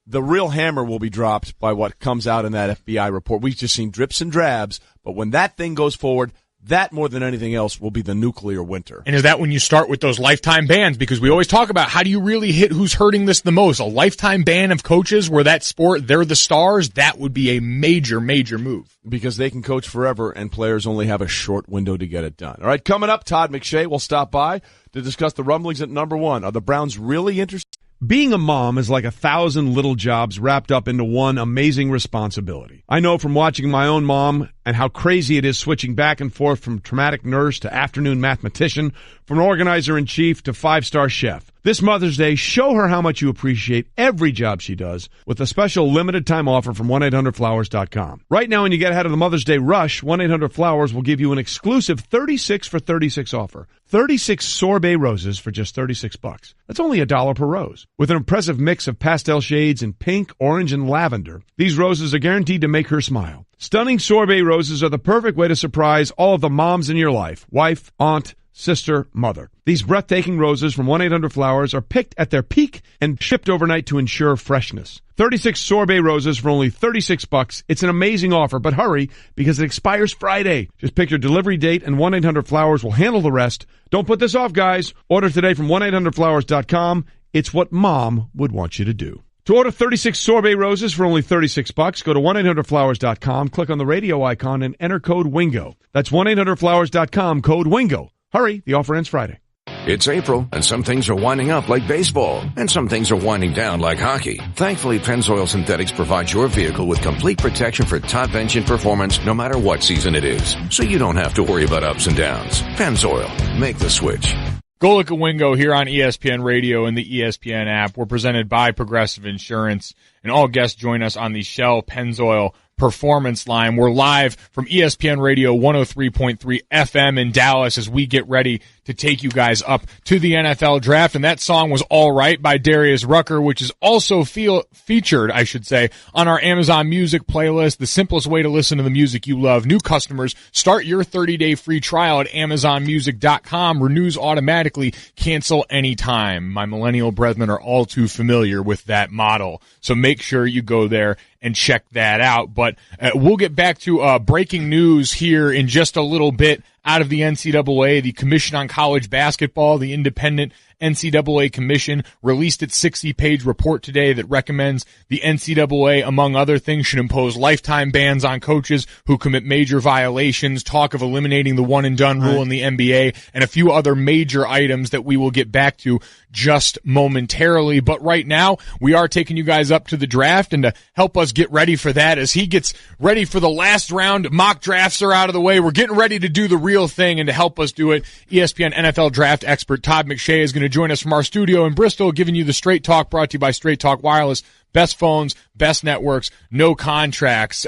the real hammer will be dropped by what comes out in that FBI report. We've just seen drips and drabs, but when that thing goes forward, that more than anything else will be the nuclear winter. And is that when you start with those lifetime bans? Because we always talk about how do you really hit who's hurting this the most? A lifetime ban of coaches where that sport, they're the stars, that would be a major, major move. Because they can coach forever and players only have a short window to get it done. All right, coming up, Todd McShay will stop by to discuss the rumblings at number one. Are the Browns really interested? Being a mom is like 1,000 little jobs wrapped up into one amazing responsibility. I know from watching my own mom and how crazy it is switching back and forth from traumatic nurse to afternoon mathematician, from organizer-in-chief to five-star chef. This Mother's Day, show her how much you appreciate every job she does with a special limited-time offer from 1-800-Flowers.com. Right now, when you get ahead of the Mother's Day rush, 1-800-Flowers will give you an exclusive 36 for 36 offer. 36 sorbet roses for just $36. That's only $1 per rose. With an impressive mix of pastel shades in pink, orange, and lavender, these roses are guaranteed to make her smile. Stunning sorbet roses are the perfect way to surprise all of the moms in your life. Wife, aunt, sister, mother. These breathtaking roses from 1-800-Flowers are picked at their peak and shipped overnight to ensure freshness. 36 sorbet roses for only $36. It's an amazing offer, but hurry because it expires Friday. Just pick your delivery date and 1-800-Flowers will handle the rest. Don't put this off, guys. Order today from 1-800-Flowers.com. It's what Mom would want you to do. To order 36 sorbet roses for only $36, go to 1-800-Flowers.com, click on the radio icon, and enter code WINGO. That's 1-800-Flowers.com, code WINGO. Hurry, the offer ends Friday. It's April, and some things are winding up like baseball, and some things are winding down like hockey. Thankfully, Pennzoil Synthetics provides your vehicle with complete protection for top engine performance no matter what season it is, so you don't have to worry about ups and downs. Pennzoil, make the switch. Golic and Wingo here on ESPN Radio and the ESPN app. We're presented by Progressive Insurance, and all guests join us on the Shell Pennzoil Performance Line. We're live from ESPN Radio 103.3 FM in Dallas as we get ready to take you guys up to the NFL Draft. And that song was All Right by Darius Rucker, which is also featured, I should say, on our Amazon Music playlist. The simplest way to listen to the music you love. New customers, start your 30-day free trial at AmazonMusic.com. Renews automatically, cancel anytime. My millennial brethren are all too familiar with that model. So make sure you go there and check that out. But we'll get back to breaking news here in just a little bit out of the NCAA. The Commission on College Basketball, the independent NCAA Commission, released its 60-page report today that recommends the NCAA, among other things, should impose lifetime bans on coaches who commit major violations, talk of eliminating the one-and-done rule in the NBA, and a few other major items that we will get back to just momentarily. But right now, we are taking you guys up to the draft, and to help us get ready for that, as he gets ready for the last round, mock drafts are out of the way. We're getting ready to do the real thing, and to help us do it, ESPN NFL draft expert Todd McShay is going to join us from our studio in Bristol, giving you the Straight Talk, brought to you by Straight Talk Wireless. Best phones, best networks, no contracts.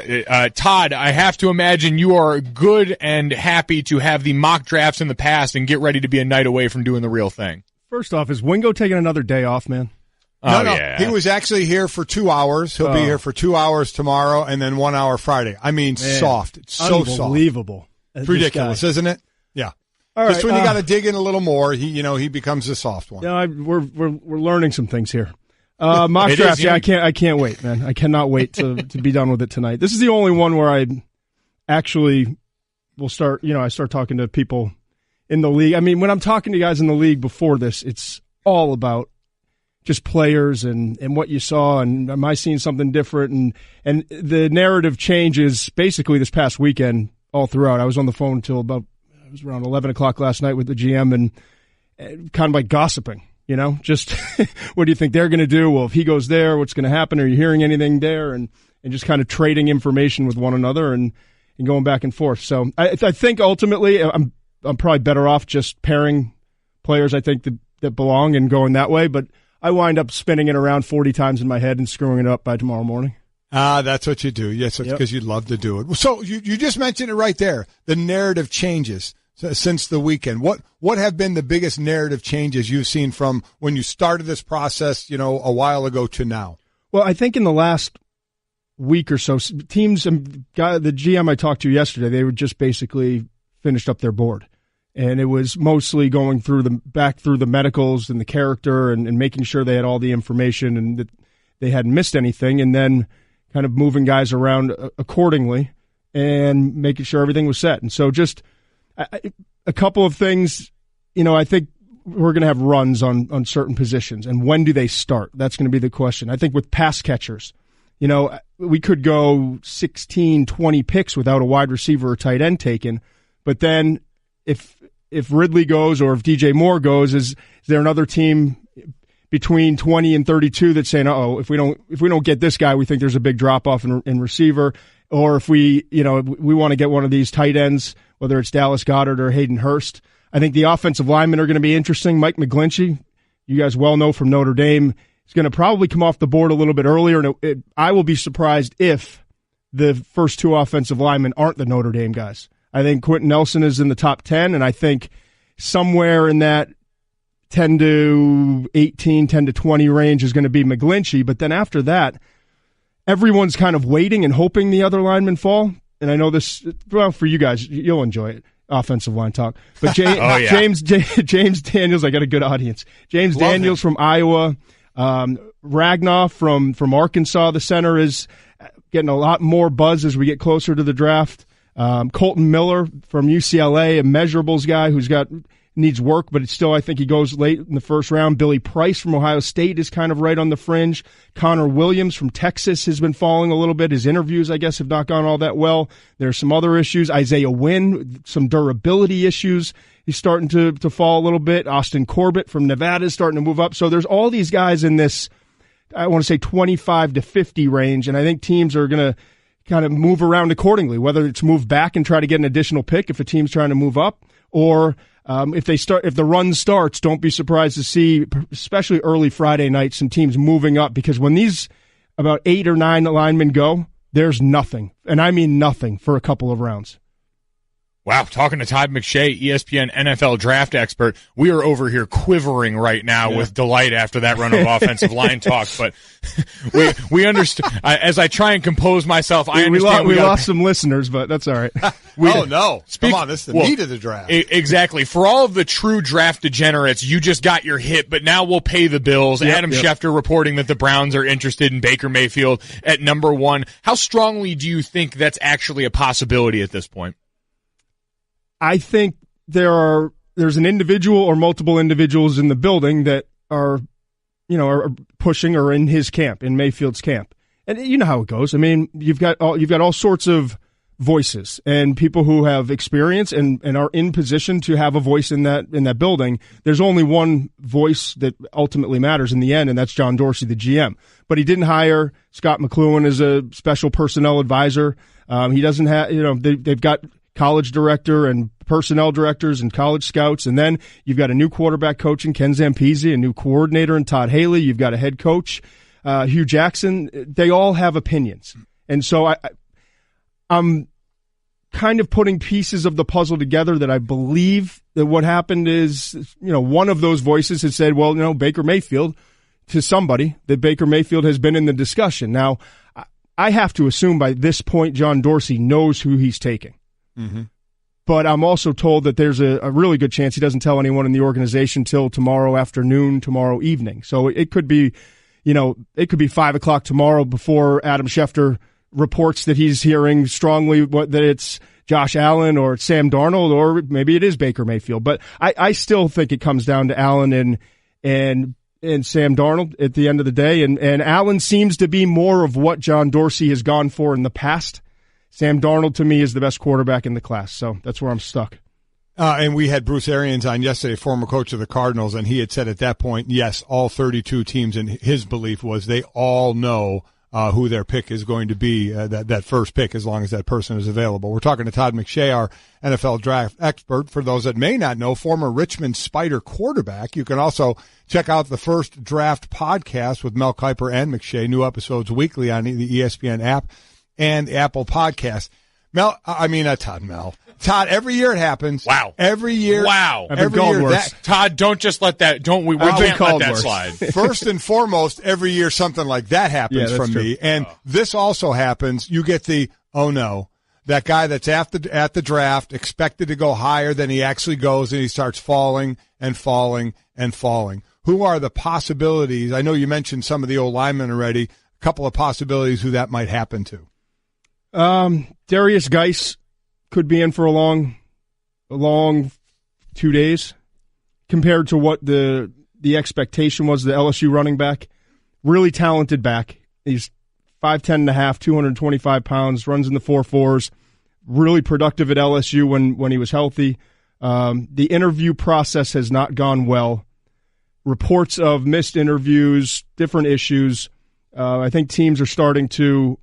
Todd, I have to imagine you are good and happy to have the mock drafts in the past and get ready to be a night away from doing the real thing. First off, is Wingo taking another day off, man? No. Yeah. He was actually here for 2 hours. He'll be here for 2 hours tomorrow and then 1 hour Friday. I mean, man, soft. It's so soft. Unbelievable. It's ridiculous, isn't it? Yeah. All just right, when you got to dig in a little more, he becomes the soft one. Yeah, we're learning some things here. Mock draft, I can't wait, man. I cannot wait to be done with it tonight. This is the only one where I actually will start. I start talking to people in the league. I mean, when I'm talking to guys in the league before this, it's all about just players and what you saw, and am I seeing something different? And the narrative changes basically this past weekend all throughout. I was on the phone until it was around 11 o'clock last night with the GM and kind of like gossiping, just what do you think they're going to do? Well, if he goes there, what's going to happen? Are you hearing anything there? And just kind of trading information with one another and going back and forth. So I think ultimately I'm probably better off just pairing players I think that belong and going that way. But I wind up spinning it around 40 times in my head and screwing it up by tomorrow morning. That's what you do. Yes, it's because you'd love to do it. So you just mentioned it right there. The narrative changes since the weekend. What have been the biggest narrative changes you've seen from when you started this process, a while ago to now? Well, I think in the last week or so, teams, the GM I talked to yesterday, they were just basically finished up their board. And it was mostly going back through the medicals and the character and making sure they had all the information and that they hadn't missed anything, and then kind of moving guys around accordingly and making sure everything was set. And so just a couple of things, I think we're going to have runs on certain positions. And when do they start? That's going to be the question. I think with pass catchers, we could go 16, 20 picks without a wide receiver or tight end taken. But then if Ridley goes or if DJ Moore goes, is there another team between 20 and 32 that's saying, if we don't get this guy, we think there's a big drop off in receiver. or if we want to get one of these tight ends, whether it's Dallas Goedert or Hayden Hurst. I think the offensive linemen are going to be interesting. Mike McGlinchey, you guys well know from Notre Dame, is going to probably come off the board a little bit earlier, and I will be surprised if the first two offensive linemen aren't the Notre Dame guys. I think Quentin Nelson is in the top 10, and I think somewhere in that 10 to 18, 10 to 20 range is going to be McGlinchey. But then after that, everyone's kind of waiting and hoping the other linemen fall. And I know this, well, for you guys, you'll enjoy it, offensive line talk. But James Daniels, I got a good audience. James Love Daniels him. From Iowa. Ragnoff from Arkansas, the center, is getting a lot more buzz as we get closer to the draft. Colton Miller from UCLA, a measurables guy who's needs work, but it's still, I think he goes late in the first round. Billy Price from Ohio State is kind of right on the fringe. Connor Williams from Texas has been falling a little bit. His interviews, I guess, have not gone all that well. There's some other issues. Isaiah Wynn, some durability issues. He's starting to fall a little bit. Austin Corbett from Nevada is starting to move up. So there's all these guys in this, I want to say 25 to 50 range, and I think teams are going to kind of move around accordingly, whether it's move back and try to get an additional pick if a team's trying to move up, or if the run starts, don't be surprised to see, especially early Friday night, some teams moving up, because when these about 8 or 9 linemen go, there's nothing, and I mean nothing, for a couple of rounds. Wow, talking to Todd McShay, ESPN NFL draft expert. We are over here quivering right now with delight after that run of offensive line talk. But we understand. As I try and compose myself, I understand we lost some listeners, but that's all right. Come on, this is the meat of the draft. Exactly. For all of the true draft degenerates, you just got your hit, but now we'll pay the bills. Adam Schefter reporting that the Browns are interested in Baker Mayfield at number 1. How strongly do you think that's actually a possibility at this point? I think there's an individual or multiple individuals in the building that are pushing or in his camp, in Mayfield's camp. And you know how it goes. I mean, you've got all sorts of voices and people who have experience and are in position to have a voice in that building. There's only one voice that ultimately matters in the end, and that's John Dorsey, the GM. But he didn't hire Scott McLuhan as a special personnel advisor. He doesn't have, they've got college director and personnel directors and college scouts, and then you've got a new quarterback coach in Ken Zampese, a new coordinator in Todd Haley, you've got a head coach, Hugh Jackson. They all have opinions. And so I'm kind of putting pieces of the puzzle together that I believe that what happened is, one of those voices has said, well, Baker Mayfield, to somebody, that Baker Mayfield has been in the discussion. Now, I have to assume by this point John Dorsey knows who he's taking. Mm-hmm. But I'm also told that there's a really good chance he doesn't tell anyone in the organization till tomorrow afternoon, tomorrow evening. So it could be, it could be 5 o'clock tomorrow before Adam Schefter reports that he's hearing strongly that it's Josh Allen or it's Sam Darnold, or maybe it is Baker Mayfield. But I still think it comes down to Allen and Sam Darnold at the end of the day. And Allen seems to be more of what John Dorsey has gone for in the past. Sam Darnold, to me, is the best quarterback in the class, so that's where I'm stuck. And we had Bruce Arians on yesterday, former coach of the Cardinals, and he had said at that point, yes, all 32 teams, and his belief was they all know who their pick is going to be, that first pick, as long as that person is available. We're talking to Todd McShay, our NFL draft expert. For those that may not know, former Richmond Spider quarterback. You can also check out the First Draft podcast with Mel Kiper and McShay, new episodes weekly on the ESPN app and Apple Podcast. Todd, every year it happens. Wow. Every year. Wow. Every year. Todd, don't just let that, we can't let that slide. First and foremost, every year something like that happens from true. me. And this also happens. You get the, oh no, that guy that's at the draft, expected to go higher than he actually goes, and he starts falling and falling and falling. Who are the possibilities? I know you mentioned some of the old linemen already. A couple of possibilities who that might happen to. Darius Geis could be in for a long 2 days compared to what the expectation was. The LSU running back, really talented back. He's 5'10 and a half, 225 pounds, runs in the 4.4s, really productive at LSU when he was healthy. The interview process has not gone well. Reports of missed interviews, different issues. I think teams are starting to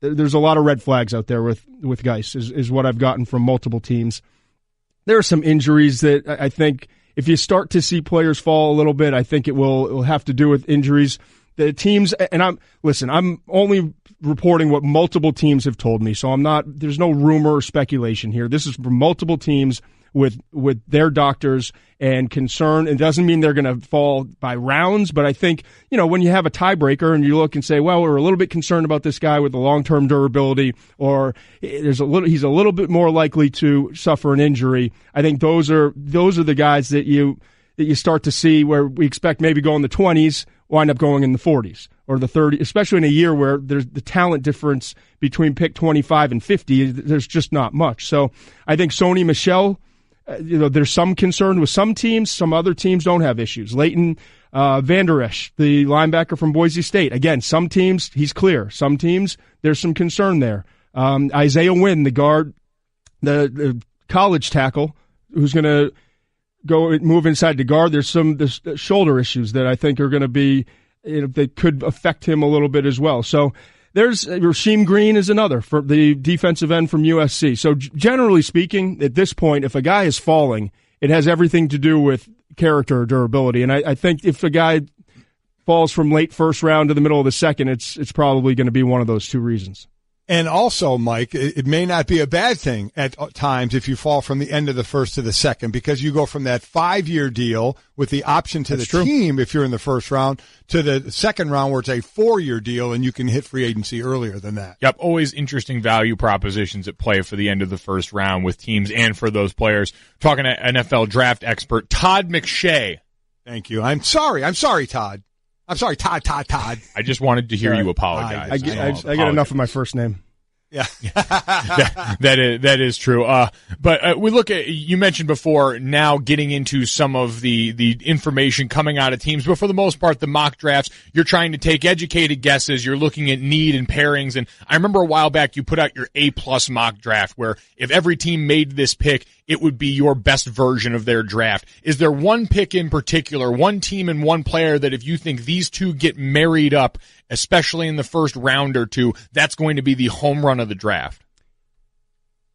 there's a lot of red flags out there with Geis, is what I've gotten from multiple teams. There are some injuries that I think if you start to see players fall a little bit, I think it will have to do with injuries. The teams, and I'm only reporting what multiple teams have told me, so there's no rumor or speculation here. This is from multiple teams with their doctors and concern. It doesn't mean they're going to fall by rounds, but I think, when you have a tiebreaker and you look and say, well, we're a little bit concerned about this guy with the long-term durability, or he's a little bit more likely to suffer an injury. I think those are the guys that you start to see where we expect maybe go in the 20s, wind up going in the 40s or the 30s, especially in a year where there's the talent difference between pick 25 and 50. There's just not much. So I think Sony Michel, there's some concern with some teams. Some other teams don't have issues. Leighton Vander Esch, the linebacker from Boise State. Again, some teams, he's clear. Some teams, there's some concern there. Isaiah Wynn, the guard, the college tackle, who's going to move inside the guard. There's some shoulder issues that I think are going to be, that could affect him a little bit as well. So there's Rasheem Green is another for the defensive end from USC. So generally speaking, at this point, if a guy is falling, it has everything to do with character or durability. And I think if a guy falls from late first round to the middle of the second, it's probably going to be one of those two reasons. And also, Mike, it may not be a bad thing at times if you fall from the end of the first to the second, because you go from that 5-year deal with the option to team if you're in the first round to the second round where it's a 4-year deal and you can hit free agency earlier than that. Yep, always interesting value propositions at play for the end of the first round with teams and for those players. Talking to NFL draft expert Todd McShay. Thank you. I'm sorry, Todd. I'm sorry, Todd. I just wanted to hear you apologize. I get enough of my first name. Yeah. that is true. But we look at, you mentioned before, now getting into some of the information coming out of teams, but for the most part, the mock drafts, you're trying to take educated guesses. You're looking at need and pairings. And I remember a while back, you put out your A+ mock draft where if every team made this pick, it would be your best version of their draft. Is there one pick in particular, one team and one player that if you think these two get married up, especially in the first round or two, that's going to be the home run of the draft?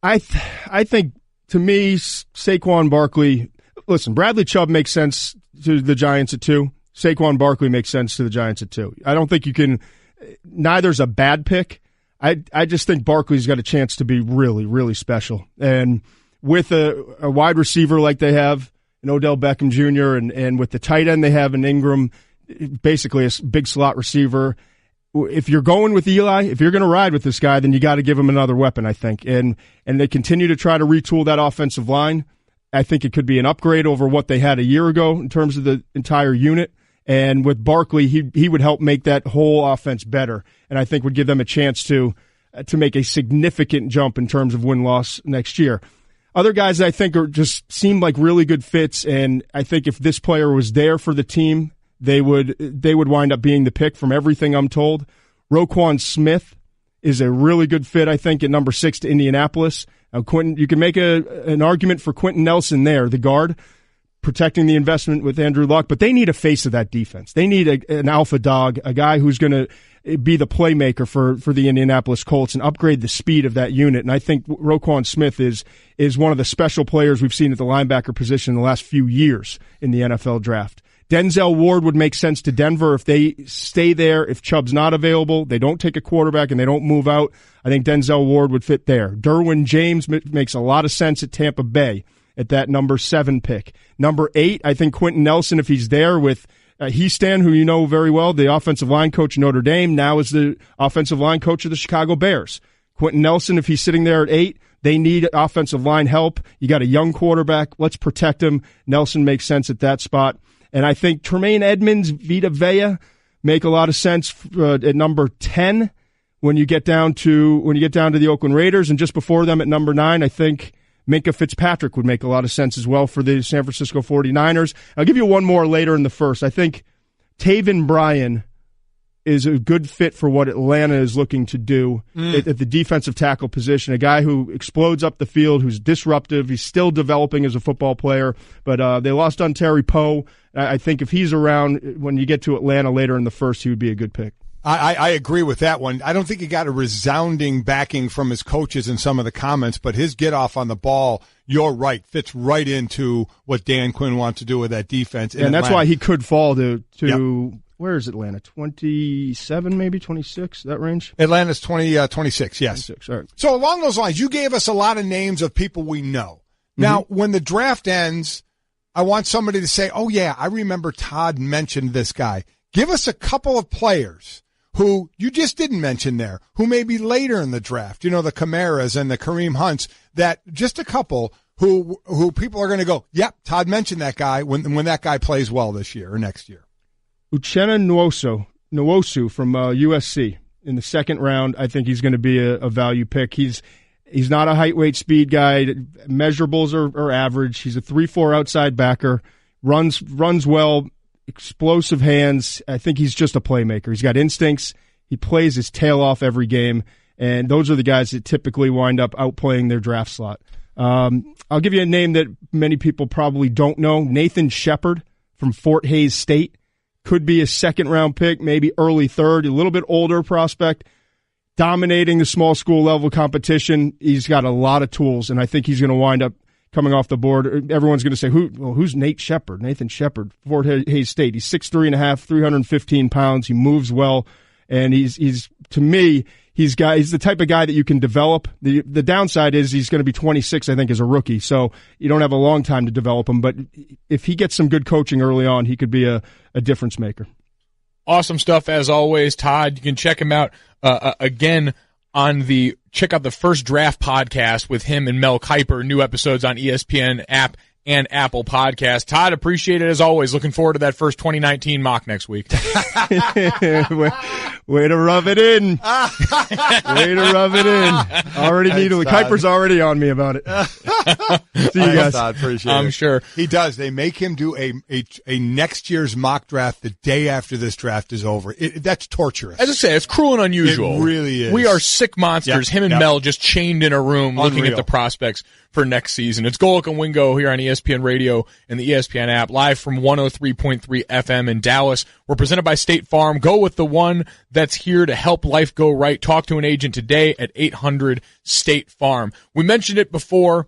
I think, to me, Saquon Barkley, listen, Bradley Chubb makes sense to the Giants at 2. Saquon Barkley makes sense to the Giants at 2. I don't think you can, neither's a bad pick. I just think Barkley's got a chance to be really, really special. And with a wide receiver like they have in Odell Beckham Jr. and with the tight end they have in Ingram, basically a big slot receiver. If you're going with Eli, if you're going to ride with this guy, then you got to give him another weapon, I think. And they continue to try to retool that offensive line. I think it could be an upgrade over what they had a year ago in terms of the entire unit. And with Barkley, he would help make that whole offense better, and I think would give them a chance to make a significant jump in terms of win-loss next year. Other guys I think seem like really good fits, and I think if this player was there for the team, they would wind up being the pick from everything I'm told. Roquan Smith is a really good fit, I think, at number 6 to Indianapolis. Now, you can make an argument for Quentin Nelson there, the guard, protecting the investment with Andrew Luck, but they need a face of that defense. They need an alpha dog, a guy who's going to be the playmaker for the Indianapolis Colts and upgrade the speed of that unit. And I think Roquan Smith is one of the special players we've seen at the linebacker position in the last few years in the NFL draft. Denzel Ward would make sense to Denver if they stay there. If Chubb's not available, they don't take a quarterback and they don't move out, I think Denzel Ward would fit there. Derwin James makes a lot of sense at Tampa Bay at that number 7 pick. Number 8, I think Quentin Nelson, if he's there with Heastan, who you know very well, the offensive line coach of Notre Dame, now is the offensive line coach of the Chicago Bears. Quentin Nelson, if he's sitting there at 8, they need offensive line help. You got a young quarterback. Let's protect him. Nelson makes sense at that spot. And I think Tremaine Edmonds, Vita Vea make a lot of sense at number 10 when you get down to the Oakland Raiders. And just before them at number 9, I think Minkah Fitzpatrick would make a lot of sense as well for the San Francisco 49ers. I'll give you one more later in the first. I think Taven Bryan is a good fit for what Atlanta is looking to do at the defensive tackle position, a guy who explodes up the field, who's disruptive. He's still developing as a football player, but they lost on Terry Poe. I think if he's around when you get to Atlanta later in the first, he would be a good pick. I agree with that one. I don't think he got a resounding backing from his coaches in some of the comments, but his get off on the ball, you're right, fits right into what Dan Quinn wants to do with that defense. And that's why he could fall to where is Atlanta? 27, maybe 26, that range? Atlanta's 26, yes. 26, all right. So along those lines, you gave us a lot of names of people we know. Now, when the draft ends, I want somebody to say, oh, yeah, I remember Todd mentioned this guy. Give us a couple of players who you just didn't mention there, who may be later in the draft, the Kamaras and the Kareem Hunts, that just a couple who people are going to go, yep, Todd mentioned that guy when that guy plays well this year or next year. Uchenna Nwosu from USC in the second round. I think he's going to be a value pick. He's not a height, weight, speed guy. Measurables are average. He's a 3-4 outside backer, runs well, explosive hands. I think he's just a playmaker. He's got instincts. He plays his tail off every game, and those are the guys that typically wind up outplaying their draft slot. I'll give you a name that many people probably don't know. Nathan Shepard from Fort Hays State. Could be a second-round pick, maybe early third, a little bit older prospect, dominating the small school level competition. He's got a lot of tools, and I think he's going to wind up coming off the board. Everyone's going to say, who's Nate Shepard? Nathan Shepard, Fort Hays State. He's 6'3.5", 315 pounds. He moves well, and he's to me, he's the type of guy that you can develop. The downside is he's going to be 26, I think, as a rookie, so you don't have a long time to develop him. But if he gets some good coaching early on, he could be a difference maker. Awesome stuff as always, Todd. You can check him out again check out the First Draft podcast with him and Mel Kiper. New episodes on ESPN app and Apple Podcast. Todd, appreciate it as always. Looking forward to that first 2019 mock next week. Way to rub it in. Way to rub it in. Already needle. Kiper's already on me about it. See you guys. Todd, appreciate I'm it. Sure. He does. They make him do a next year's mock draft the day after this draft is over. That's torturous. As I say, it's cruel and unusual. It really is. We are sick monsters. Him and Mel just chained in a room looking at the prospects for next season. It's Golic and Wingo here on ESPN Radio and the ESPN app, live from 103.3 FM in Dallas. We're presented by State Farm. Go with the one that's here to help life go right. Talk to an agent today at 800-STATE-FARM. We mentioned it before.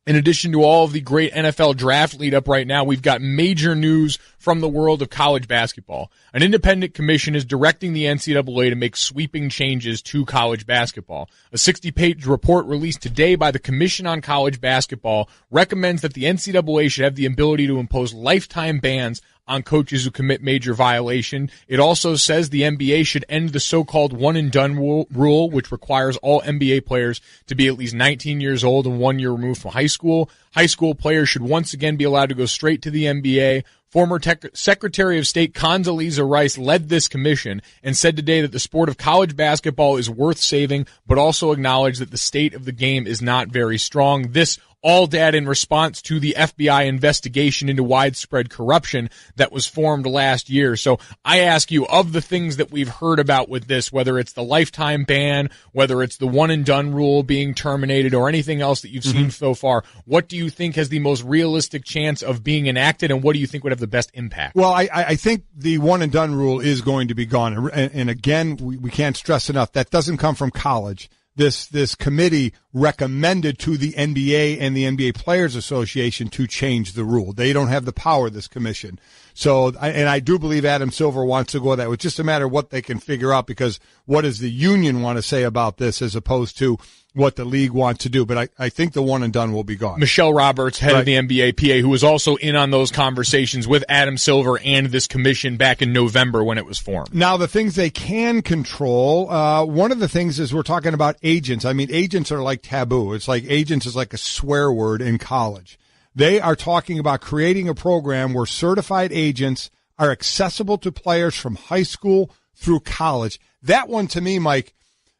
In addition to all of the great NFL draft lead up right now, we've got major news from the world of college basketball. An independent commission is directing the NCAA to make sweeping changes to college basketball. A 60-page report released today by the Commission on College Basketball recommends that the NCAA should have the ability to impose lifetime bans on coaches who commit major violation. It also says the NBA should end the so-called one-and-done rule, which requires all NBA players to be at least 19 years old and 1 year removed from high school. High school players should once again be allowed to go straight to the NBA. Former Secretary of State Condoleezza Rice led this commission and said today that the sport of college basketball is worth saving, but also acknowledged that the state of the game is not very strong. This all data in response to the FBI investigation into widespread corruption that was formed last year. So I ask you, of the things that we've heard about with this, whether it's the lifetime ban, whether it's the one-and-done rule being terminated, or anything else that you've seen so far, what do you think has the most realistic chance of being enacted, and what do you think would have the best impact? Well, I think the one-and-done rule is going to be gone. And again, we can't stress enough, that doesn't come from college. This committee recommended to the NBA and the NBA Players Association to change the rule. They don't have the power, this commission. So, and I do believe Adam Silver wants to go that way. It's just a matter of what they can figure out, because what does the union want to say about this as opposed to what the league wants to do. But I think the one and done will be gone. Michelle Roberts, head of the NBA PA, who was also in on those conversations with Adam Silver and this commission back in November when it was formed. Now, the things they can control, one of the things is we're talking about agents. I mean, agents are like taboo. It's like agents is like a swear word in college. They are talking about creating a program where certified agents are accessible to players from high school through college. That one, to me, Mike,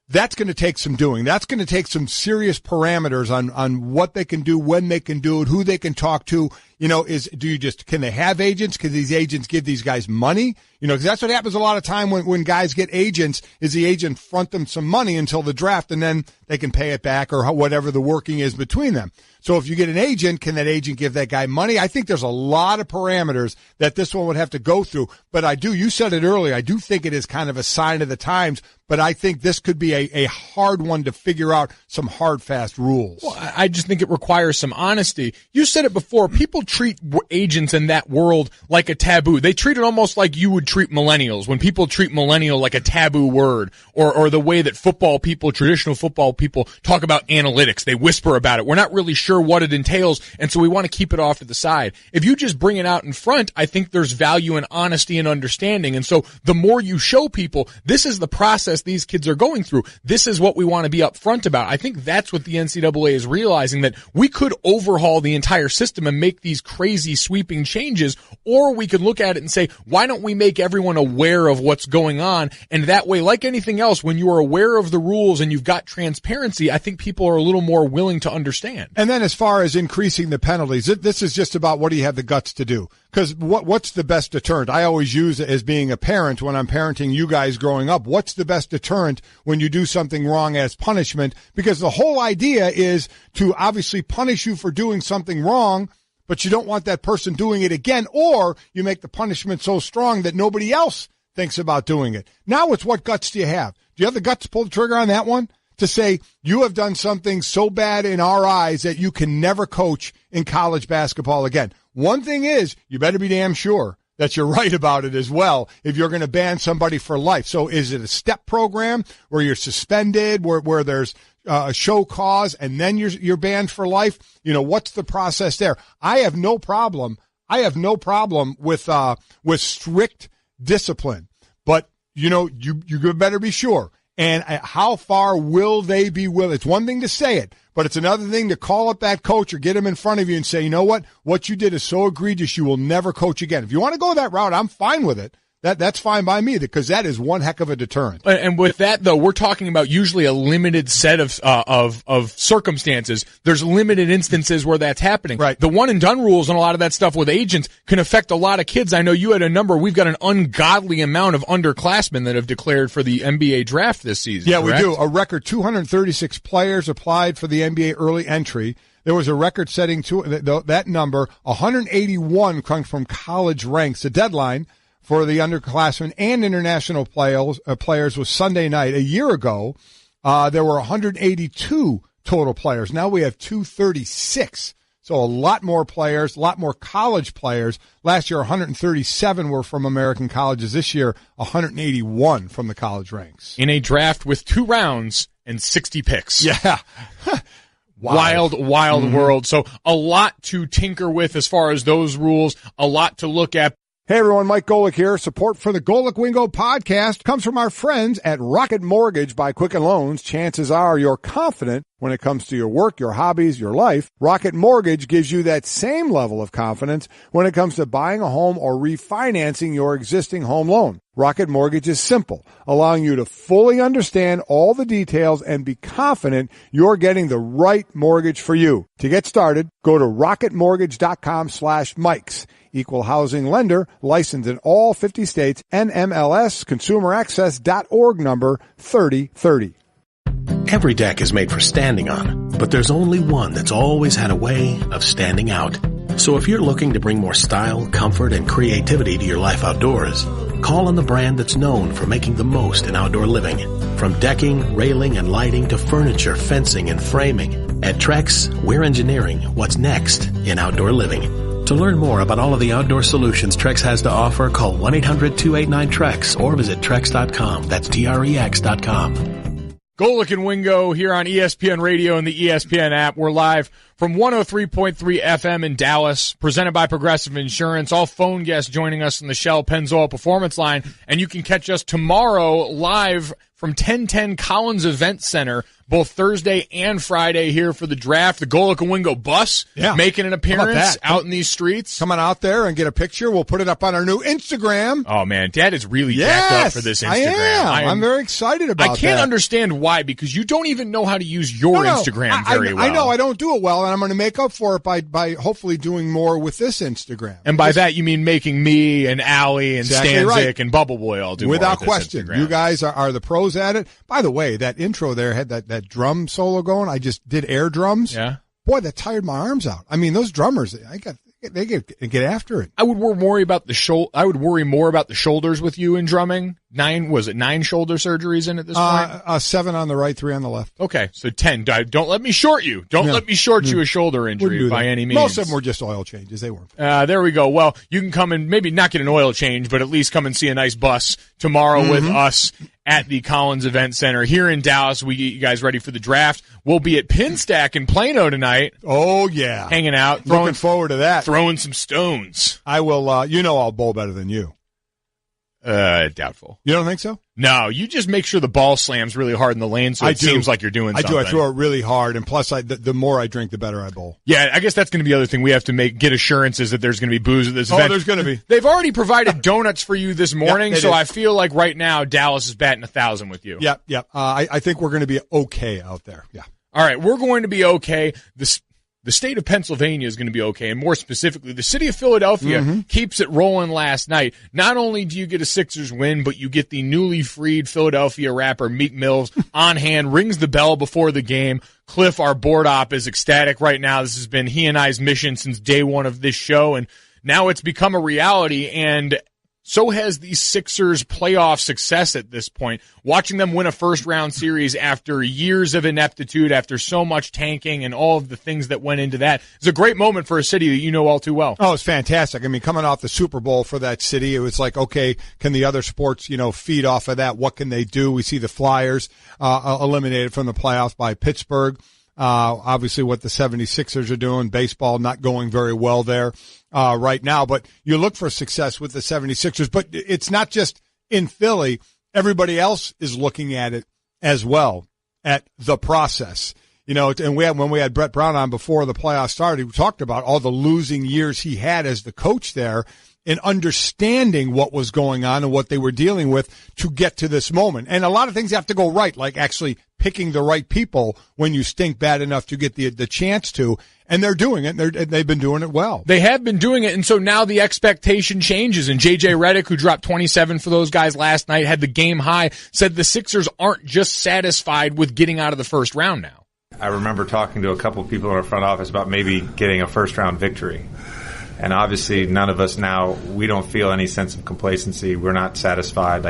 That's going to take some doing. That's going to take some serious parameters on what they can do, when they can do it, who they can talk to. Can they have agents? Can these agents give these guys money? Because that's what happens a lot of time when guys get agents, is the agent front them some money until the draft, and then they can pay it back or whatever the working is between them. So if you get an agent, can that agent give that guy money? I think there's a lot of parameters that this one would have to go through. But you said it earlier, I do think it is kind of a sign of the times, but I think this could be a hard one to figure out some hard, fast rules. Well, I just think it requires some honesty. You said it before. People treat agents in that world like a taboo. They treat it almost like you would treat millennials, when people treat millennial like a taboo word, or the way that traditional football people talk about analytics. They whisper about it. We're not really sure what it entails, and so we want to keep it off to the side. If you just bring it out in front, I think there's value in honesty and understanding. And so the more you show people, this is the process these kids are going through, this is what we want to be upfront about. I think that's what the NCAA is realizing, that we could overhaul the entire system and make these crazy sweeping changes, or we could look at it and say, why don't we make everyone aware of what's going on? And that way, like anything else, when you are aware of the rules and you've got transparency, I think people are a little more willing to understand. And then as far as increasing the penalties, this is just about what do you have the guts to do? Because what's the best deterrent? I always use it as being a parent when I'm parenting you guys growing up. What's the best deterrent when you do something wrong as punishment? Because the whole idea is to obviously punish you for doing something wrong, but you don't want that person doing it again, or you make the punishment so strong that nobody else thinks about doing it. Now it's what guts do you have? Do you have the guts to pull the trigger on that one? To say you have done something so bad in our eyes that you can never coach in college basketball again. One thing is, you better be damn sure that you're right about it as well if you're going to ban somebody for life. So is it a step program where you're suspended, where there's a show cause, and then you're banned for life? What's the process there? I have no problem with strict discipline, but you better be sure. And how far will they be willing? It's one thing to say it, but it's another thing to call up that coach or get him in front of you and say, you know what you did is so egregious, you will never coach again. If you want to go that route, I'm fine with it. That's fine by me, because that is one heck of a deterrent. And with that, though, we're talking about usually a limited set of circumstances. There's limited instances where that's happening. Right. The one and done rules and a lot of that stuff with agents can affect a lot of kids. I know you had a number. We've got an ungodly amount of underclassmen that have declared for the NBA draft this season. Yeah, correct? We do. A record 236 players applied for the NBA early entry. There was a record-setting that number. 181 come from college ranks. The deadline for the underclassmen and international players was Sunday night. A year ago, there were 182 total players. Now we have 236. So a lot more players, a lot more college players. Last year, 137 were from American colleges. This year, 181 from the college ranks. In a draft with 2 rounds and 60 picks. Yeah. Wild world. So a lot to tinker with as far as those rules, a lot to look at. Hey everyone, Mike Golic here. Support for the Golic Wingo podcast comes from our friends at Rocket Mortgage by Quicken Loans. Chances are you're confident when it comes to your work, your hobbies, your life. Rocket Mortgage gives you that same level of confidence when it comes to buying a home or refinancing your existing home loan. Rocket Mortgage is simple, allowing you to fully understand all the details and be confident you're getting the right mortgage for you. To get started, go to rocketmortgage.com/Mikes. Equal housing lender, licensed in all 50 states, NMLS, consumeraccess.org number 3030. Every deck is made for standing on, but there's only one that's always had a way of standing out. So if you're looking to bring more style, comfort, and creativity to your life outdoors, call on the brand that's known for making the most in outdoor living. From decking, railing, and lighting to furniture, fencing, and framing, at Trex, we're engineering what's next in outdoor living. To learn more about all of the outdoor solutions Trex has to offer, call 1-800-289-TREX or visit Trex.com. That's TREX.com. Golic and Wingo here on ESPN Radio and the ESPN app. We're live from 103.3 FM in Dallas, presented by Progressive Insurance. All phone guests joining us in the Shell Pennzoil Performance Line, and you can catch us tomorrow live from 1010 Collins Event Center. both Thursday and Friday here for the draft. The Golic and Wingo bus making an appearance out in these streets. Come on out there and get a picture. We'll put it up on our new Instagram. Oh, man. Dad is really jacked up for this Instagram. I'm very excited about that. I can't understand why, because you don't even know how to use your Instagram very well. I know I don't do it well, and I'm going to make up for it by hopefully doing more with this Instagram. And by that, you mean making me and Allie and Stanzik and Bubble Boy all do without more with question. Instagram. You guys are the pros at it. By the way, that intro there had that drum solo going. I just did air drums. Yeah. Boy, that tired my arms out. I mean, those drummers, they get after it. I would worry about the I would worry more about the shoulders with you in drumming. 9 shoulder surgeries in at this point? 7 on the right, 3 on the left. Okay, so 10. Don't let me short you. Don't let me short you a shoulder injury by any means. Most of them were just oil changes. They weren't. There we go. Well, you can come and maybe not get an oil change, but at least come and see a nice bus tomorrow with us at the Collins Event Center here in Dallas. We get you guys ready for the draft. We'll be at Pinstack in Plano tonight. Oh, yeah. Hanging out. Looking forward to that. Throwing some stones. I will, I'll bowl better than you. Doubtful. You don't think so? No, you just make sure the ball slams really hard in the lane so it seems like you're doing something. I throw it really hard, and plus, the more I drink, the better I bowl. Yeah, I guess that's going to be the other thing. We have to get assurances that there's going to be booze at this event. Oh, there's going to be. They've already provided donuts for you this morning, so I feel like right now Dallas is batting 1,000 with you. Yep. I think we're going to be okay out there. Yeah. All right, we're going to be okay. The state of Pennsylvania is going to be okay, and more specifically, the city of Philadelphia keeps it rolling last night. Not only do you get a Sixers win, but you get the newly freed Philadelphia rapper Meek Mills on hand, rings the bell before the game. Cliff, our board op, is ecstatic right now. This has been he and I's mission since day one of this show, and now it's become a reality, and so has the Sixers' playoff success at this point. Watching them win a first-round series after years of ineptitude, after so much tanking and all of the things that went into that, is a great moment for a city that you know all too well. Oh, it's fantastic. I mean, coming off the Super Bowl for that city, it was like, okay, can the other sports, feed off of that? What can they do? We see the Flyers eliminated from the playoffs by Pittsburgh. Obviously what the 76ers are doing, baseball not going very well there right now, but you look for success with the 76ers, but it's not just in Philly. Everybody else is looking at it as well, at the process. And when we had Brett Brown on before the playoffs started, we talked about all the losing years he had as the coach there and understanding what was going on and what they were dealing with to get to this moment. And a lot of things have to go right, like actually picking the right people when you stink bad enough to get the chance to. And they're doing it, and they've been doing it well. They have been doing it, and so now the expectation changes. And J.J. Redick, who dropped 27 for those guys last night, had the game high, said the Sixers aren't just satisfied with getting out of the first round now. I remember talking to a couple of people in our front office about maybe getting a first-round victory. And obviously none of us now, we don't feel any sense of complacency. We're not satisfied.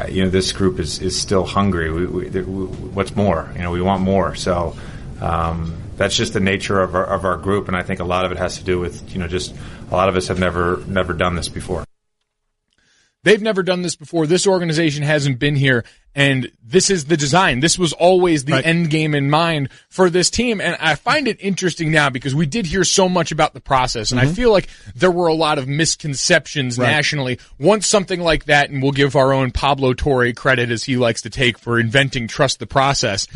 This group is still hungry. What's more? We want more. So that's just the nature of our group, and I think a lot of it has to do with, just a lot of us have never done this before. They've never done this before. This organization hasn't been here, and this is the design. This was always the end game in mind for this team, and I find it interesting now because we did hear so much about the process, and I feel like there were a lot of misconceptions nationally. Once something like that, and we'll give our own Pablo Torre credit as he likes to take for inventing Trust the Process.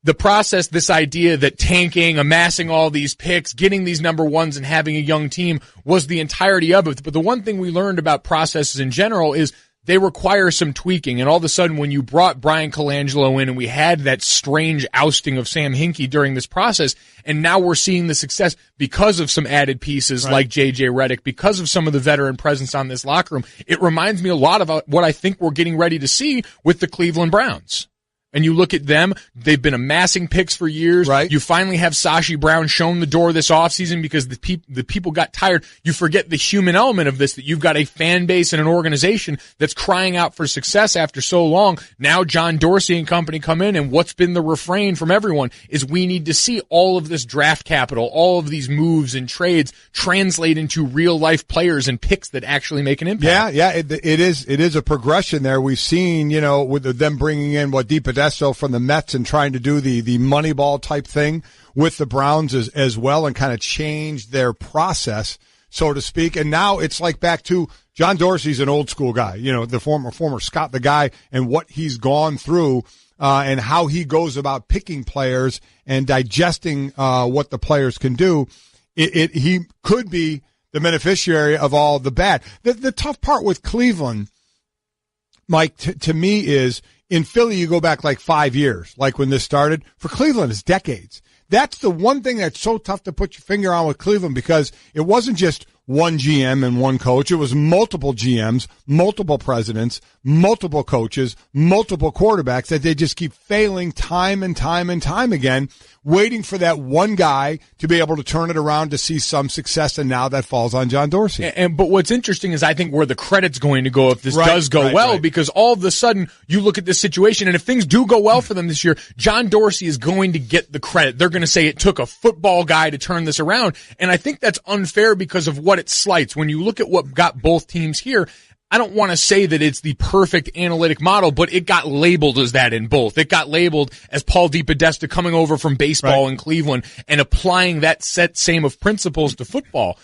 The process, this idea that tanking, amassing all these picks, getting these number ones and having a young team was the entirety of it. But the one thing we learned about processes in general is they require some tweaking. And all of a sudden, when you brought Brian Colangelo in and we had that strange ousting of Sam Hinkie during this process, and now we're seeing the success because of some added pieces like J.J. Redick, because of some of the veteran presence on this locker room, it reminds me a lot of what I think we're getting ready to see with the Cleveland Browns. And you look at them, they've been amassing picks for years. You finally have Sashi Brown shown the door this offseason because the people got tired. You forget the human element of this, that you've got a fan base and an organization that's crying out for success after so long. Now John Dorsey and company come in, and what's been the refrain from everyone is we need to see all of this draft capital, all of these moves and trades translate into real-life players and picks that actually make an impact. Yeah, it is a progression there. We've seen, with them bringing in Deepa from the Mets and trying to do the Moneyball type thing with the Browns as well and kind of change their process, so to speak. And now it's like back to John Dorsey's an old school guy, the former Scott, the guy, and what he's gone through and how he goes about picking players and digesting what the players can do, he could be the beneficiary of all the bad. The tough part with Cleveland, Mike, to me is in Philly, you go back like 5 years, like when this started. For Cleveland, it's decades. That's the one thing that's so tough to put your finger on with Cleveland, because it wasn't just one GM and one coach. It was multiple GMs, multiple presidents, multiple coaches, multiple quarterbacks that they just keep failing time and time and time again, waiting for that one guy to be able to turn it around to see some success, and now that falls on John Dorsey. But what's interesting is I think where the credit's going to go if this does go well, because all of a sudden you look at this situation, and if things do go well for them this year, John Dorsey is going to get the credit. They're going to say it took a football guy to turn this around, and I think that's unfair because of what it slights. When you look at what got both teams here, I don't want to say that it's the perfect analytic model, but it got labeled as that in both. It got labeled as Paul DePodesta coming over from baseball in Cleveland and applying that same of principles to football.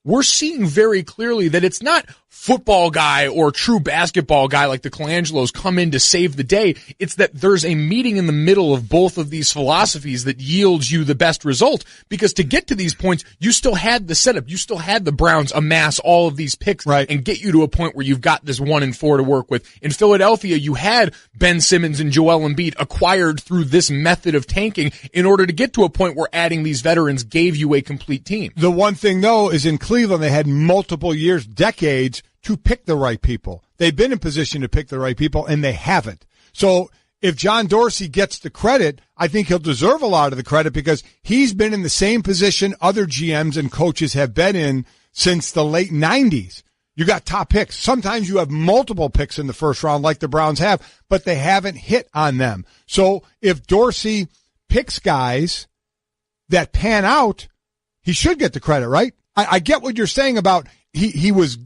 We're seeing very clearly that it's not football guy or true basketball guy like the Colangelos come in to save the day. It's that there's a meeting in the middle of both of these philosophies that yields you the best result. Because to get to these points, you still had the setup. You still had the Browns amass all of these picks and get you to a point where you've got this 1-4 to work with. In Philadelphia, you had Ben Simmons and Joel Embiid acquired through this method of tanking in order to get to a point where adding these veterans gave you a complete team. The one thing, though, is in Cleveland, they had multiple years, decades, to pick the right people. They've been in position to pick the right people, and they haven't. So if John Dorsey gets the credit, I think he'll deserve a lot of the credit, because he's been in the same position other GMs and coaches have been in since the late 90s. You got top picks. Sometimes you have multiple picks in the first round like the Browns have, but they haven't hit on them. So if Dorsey picks guys that pan out, he should get the credit, right? I get what you're saying about he was,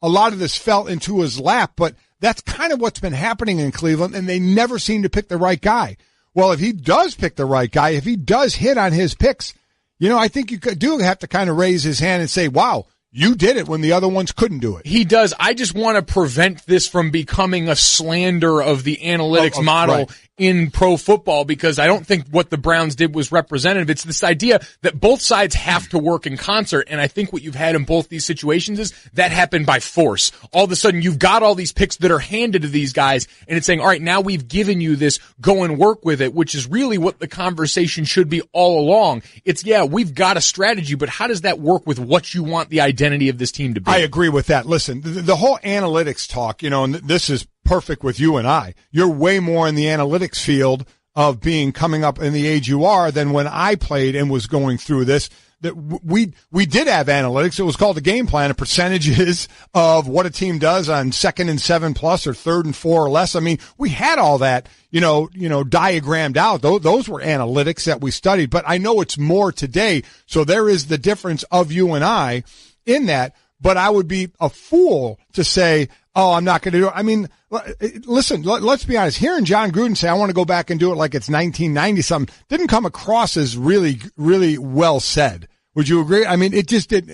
a lot of this fell into his lap, but that's kind of what's been happening in Cleveland, and they never seem to pick the right guy. Well, if he does pick the right guy, if he does hit on his picks, I think you do have to kind of raise his hand and say, wow, you did it when the other ones couldn't do it. He does. I just want to prevent this from becoming a slander of the analytics model in pro football, because I don't think what the Browns did was representative. It's this idea that both sides have to work in concert, and I think what you've had in both these situations is that happened by force. All of a sudden, you've got all these picks that are handed to these guys, and it's saying, all right, now we've given you this, go and work with it, which is really what the conversation should be all along. It's, we've got a strategy, but how does that work with what you want the identity of this team to be? I agree with that. Listen, the whole analytics talk, and this is perfect with you and I. You're way more in the analytics field of coming up in the age you are than when I played and was going through this. That we did have analytics. It was called the game plan, and percentages of what a team does on 2nd and 7+ or 3rd and 4 or less. I mean, we had all that, diagrammed out. Those were analytics that we studied, but I know it's more today. So there is the difference of you and I in that, but I would be a fool to say, oh, I'm not going to do it. I mean, listen, let's be honest. Hearing John Gruden say, I want to go back and do it like it's 1990-something, didn't come across as really, really well said. Would you agree? I mean, it just did.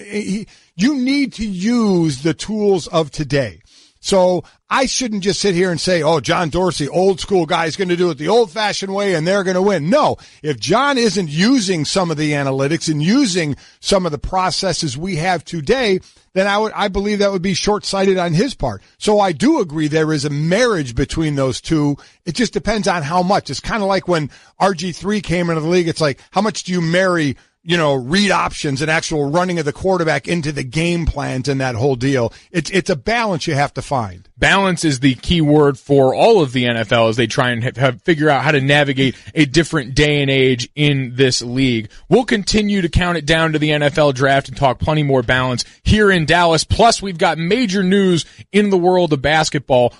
You need to use the tools of today. So I shouldn't just sit here and say, oh, John Dorsey, old school guy, is going to do it the old-fashioned way and they're going to win. No, if John isn't using some of the analytics and using some of the processes we have today, then I believe that would be short-sighted on his part. So I do agree there is a marriage between those two. It just depends on how much. It's kind of like when RG3 came into the league. It's like, how much do you marry read options and actual running of the quarterback into the game plans and that whole deal? It's a balance you have to find. Balance is the key word for all of the NFL as they try and figure out how to navigate a different day and age in this league. We'll continue to count it down to the NFL draft and talk plenty more balance here in Dallas. Plus, we've got major news in the world of basketball.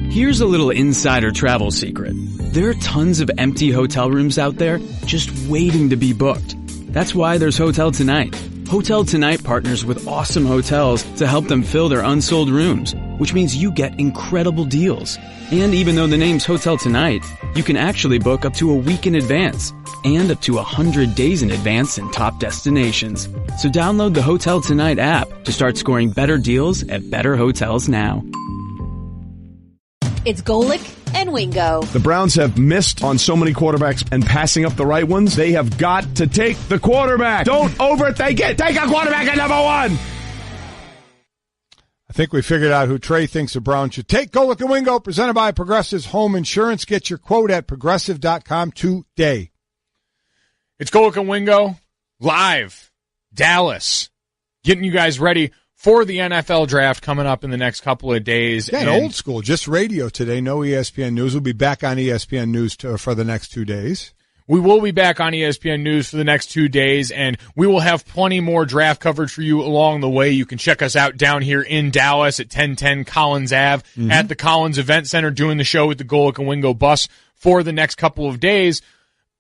Here's a little insider travel secret. There are tons of empty hotel rooms out there just waiting to be booked. That's why there's Hotel Tonight. Hotel Tonight partners with awesome hotels to help them fill their unsold rooms, which means you get incredible deals. And even though the name's Hotel Tonight, you can actually book up to a week in advance and up to 100 days in advance in top destinations. So download the Hotel Tonight app to start scoring better deals at better hotels now. It's Golic and Wingo. The Browns have missed on so many quarterbacks and passing up the right ones. They have got to take the quarterback. Don't overthink it. Take a quarterback at number one. I think we figured out who Trey thinks the Browns should take. Golic and Wingo, presented by Progressive's Home Insurance. Get your quote at Progressive.com today. It's Golic and Wingo, live, Dallas, getting you guys ready for the NFL draft coming up in the next couple of days. Yeah, old school, just radio today, no ESPN News. We'll be back on ESPN News for the next 2 days. We will be back on ESPN News for the next 2 days, and we will have plenty more draft coverage for you along the way. You can check us out down here in Dallas at 1010 Collins Ave at the Collins Event Center, doing the show with the Golic and Wingo bus for the next couple of days.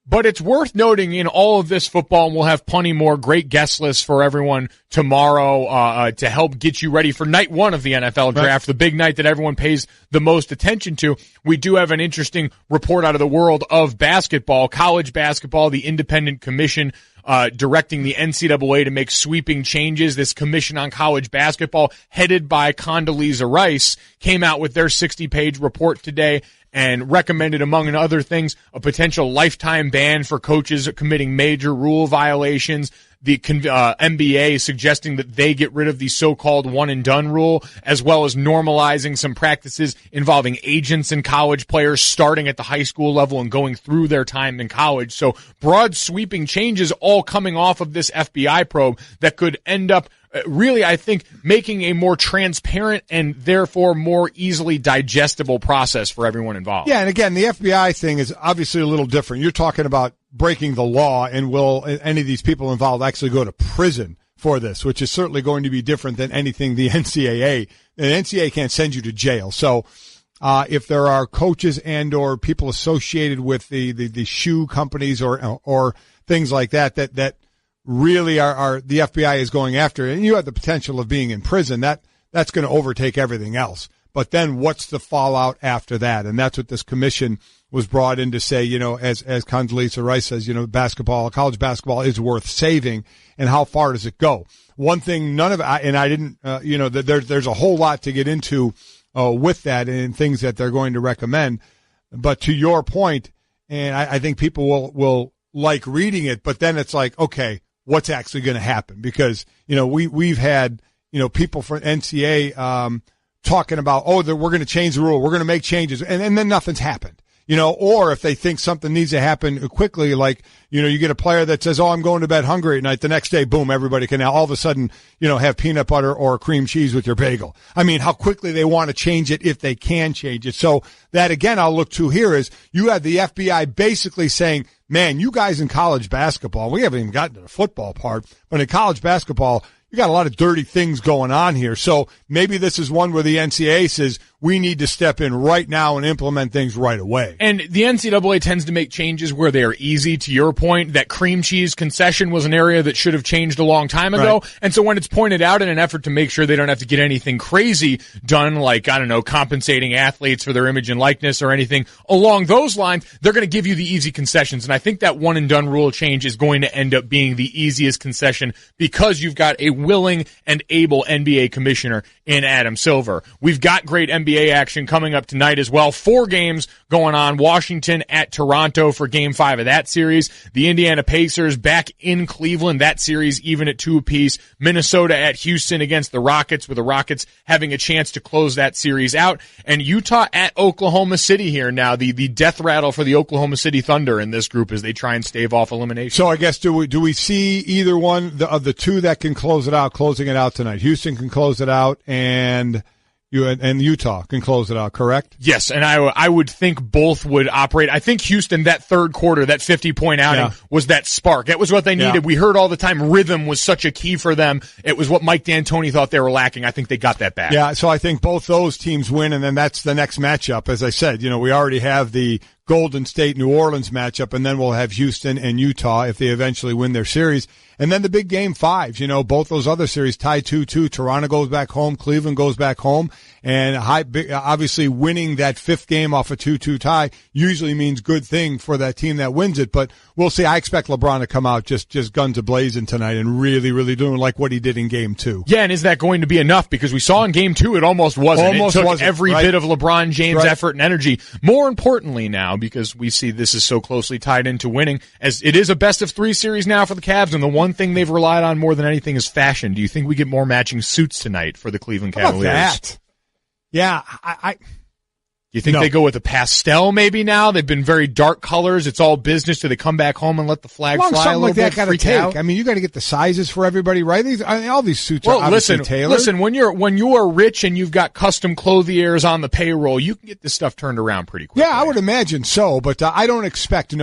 But it's worth noting in all of this football, and we'll have plenty more great guest lists for everyone tomorrow to help get you ready for night one of the NFL draft, the big night that everyone pays the most attention to. We do have an interesting report out of the world of basketball, college basketball, the independent commission directing the NCAA to make sweeping changes. This commission on college basketball, headed by Condoleezza Rice, came out with their 60-page report today and recommended, among other things, a potential lifetime ban for coaches committing major rule violations. The NBA suggesting that they get rid of the so-called one-and-done rule, as well as normalizing some practices involving agents and college players starting at the high school level and going through their time in college. So broad sweeping changes all coming off of this FBI probe that could end up really, I think, making a more transparent and therefore more easily digestible process for everyone involved. Yeah, and again, the FBI thing is obviously a little different. You're talking about breaking the law, and will any of these people involved actually go to prison for this, which is certainly going to be different than anything the NCAA. The NCAA can't send you to jail. So if there are coaches and or people associated with the shoe companies or things like that really are the FBI is going after, and you have the potential of being in prison, that's going to overtake everything else. But then what's the fallout after that? And that's what this commission was brought in to say, as Condoleezza Rice says, college basketball is worth saving, and how far does it go? One thing, there's a whole lot to get into with that and things that they're going to recommend. But to your point, and I think people will like reading it, but then it's like, okay, what's actually going to happen? Because, we've had, people from NCAA talking about, we're going to change the rule, we're going to make changes, and then nothing's happened. Or if they think something needs to happen quickly, like, you get a player that says, I'm going to bed hungry at night. The next day, boom, everybody can now all of a sudden, have peanut butter or cream cheese with your bagel. I mean, how quickly they want to change it if they can change it. So that, again, I'll look to here is you have the FBI basically saying, man, you guys in college basketball, we haven't even gotten to the football part, but in college basketball, you got a lot of dirty things going on here. So maybe this is one where the NCAA says we need to step in right now and implement things right away. And the NCAA tends to make changes where they are easy. To your point, that cream cheese concession was an area that should have changed a long time ago. Right. And so when it's pointed out in an effort to make sure they don't have to get anything crazy done, like, compensating athletes for their image and likeness or anything along those lines, they're going to give you the easy concessions. And I think that one and done rule change is going to end up being the easiest concession because you've got a willing and able NBA commissioner in Adam Silver. We've got great NBA action coming up tonight as well. 4 games going on. Washington at Toronto for Game 5 of that series. The Indiana Pacers back in Cleveland. That series even at 2 apiece. Minnesota at Houston against the Rockets, with the Rockets having a chance to close that series out. And Utah at Oklahoma City here now. The death rattle for the Oklahoma City Thunder in this group as they try and stave off elimination. So I guess do we see either one of the two that can closing it out tonight? Houston can close it out, and Utah can close it out, correct? Yes, and I would think both would operate. I think Houston, that third quarter, that 50-point outing, was that spark. That was what they needed. Yeah. We heard all the time rhythm was such a key for them. It was what Mike D'Antoni thought they were lacking. I think they got that back. Yeah, so I think both those teams win, and then that's the next matchup. As I said, we already have the Golden State, New Orleans matchup, and then we'll have Houston and Utah if they eventually win their series. And then the big game 5s, both those other series tied 2-2. Toronto goes back home. Cleveland goes back home. And obviously winning that 5th game off a 2-2 tie usually means good thing for that team that wins it. But we'll see. I expect LeBron to come out just guns a-blazing tonight and really, really doing like what he did in game 2. Yeah, and is that going to be enough? Because we saw in game 2 it almost wasn't. It took every bit of LeBron James' effort and energy. More importantly now, because we see this is so closely tied into winning, as it is a best-of-3 series now for the Cavs, and the one thing they've relied on more than anything is fashion. Do you think we get more matching suits tonight for the Cleveland Cavaliers? How about that? Yeah, Do you think they go with a pastel maybe now? They've been very dark colors. It's all business. Do they come back home and let the flag fly something a little like that bit? gotta take. Out? I mean, you got to get the sizes for everybody, right? All these suits are obviously tailored. Listen, when you are rich and you've got custom clothiers on the payroll, you can get this stuff turned around pretty quickly. Yeah, I would imagine so, but I don't expect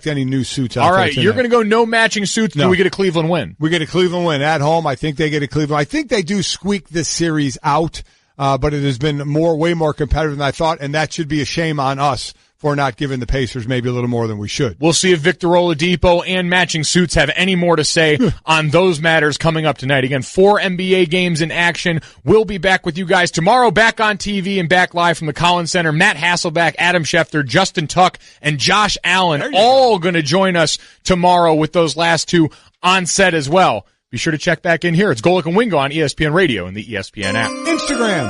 any new suits out there. All right, you're going to go no matching suits. No. Do we get a Cleveland win? We get a Cleveland win at home. I think they get a Cleveland. I think they do squeak this series out. But it has been way more competitive than I thought, and that should be a shame on us for not giving the Pacers maybe a little more than we should. We'll see if Victor Oladipo and matching suits have any more to say on those matters coming up tonight. Again, 4 NBA games in action. We'll be back with you guys tomorrow, back on TV and back live from the Collins Center. Matt Hasselbeck, Adam Schefter, Justin Tuck, and Josh Allen all going to join us tomorrow with those last 2 on set as well. Be sure to check back in here. It's Golic and Wingo on ESPN Radio and the ESPN app. Instagram.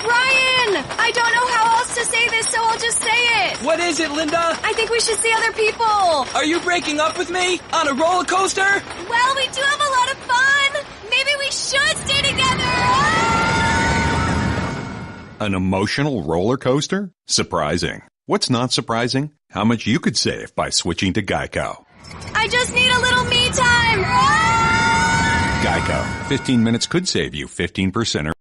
Ryan! I don't know how else to say this, so I'll just say it. What is it, Linda? I think we should see other people. Are you breaking up with me? On a roller coaster? Well, we do have a lot of fun. Maybe we should stay together. An emotional roller coaster? Surprising. What's not surprising? How much you could save by switching to Geico. I just need a little me time. Geico. 15 minutes could save you 15% or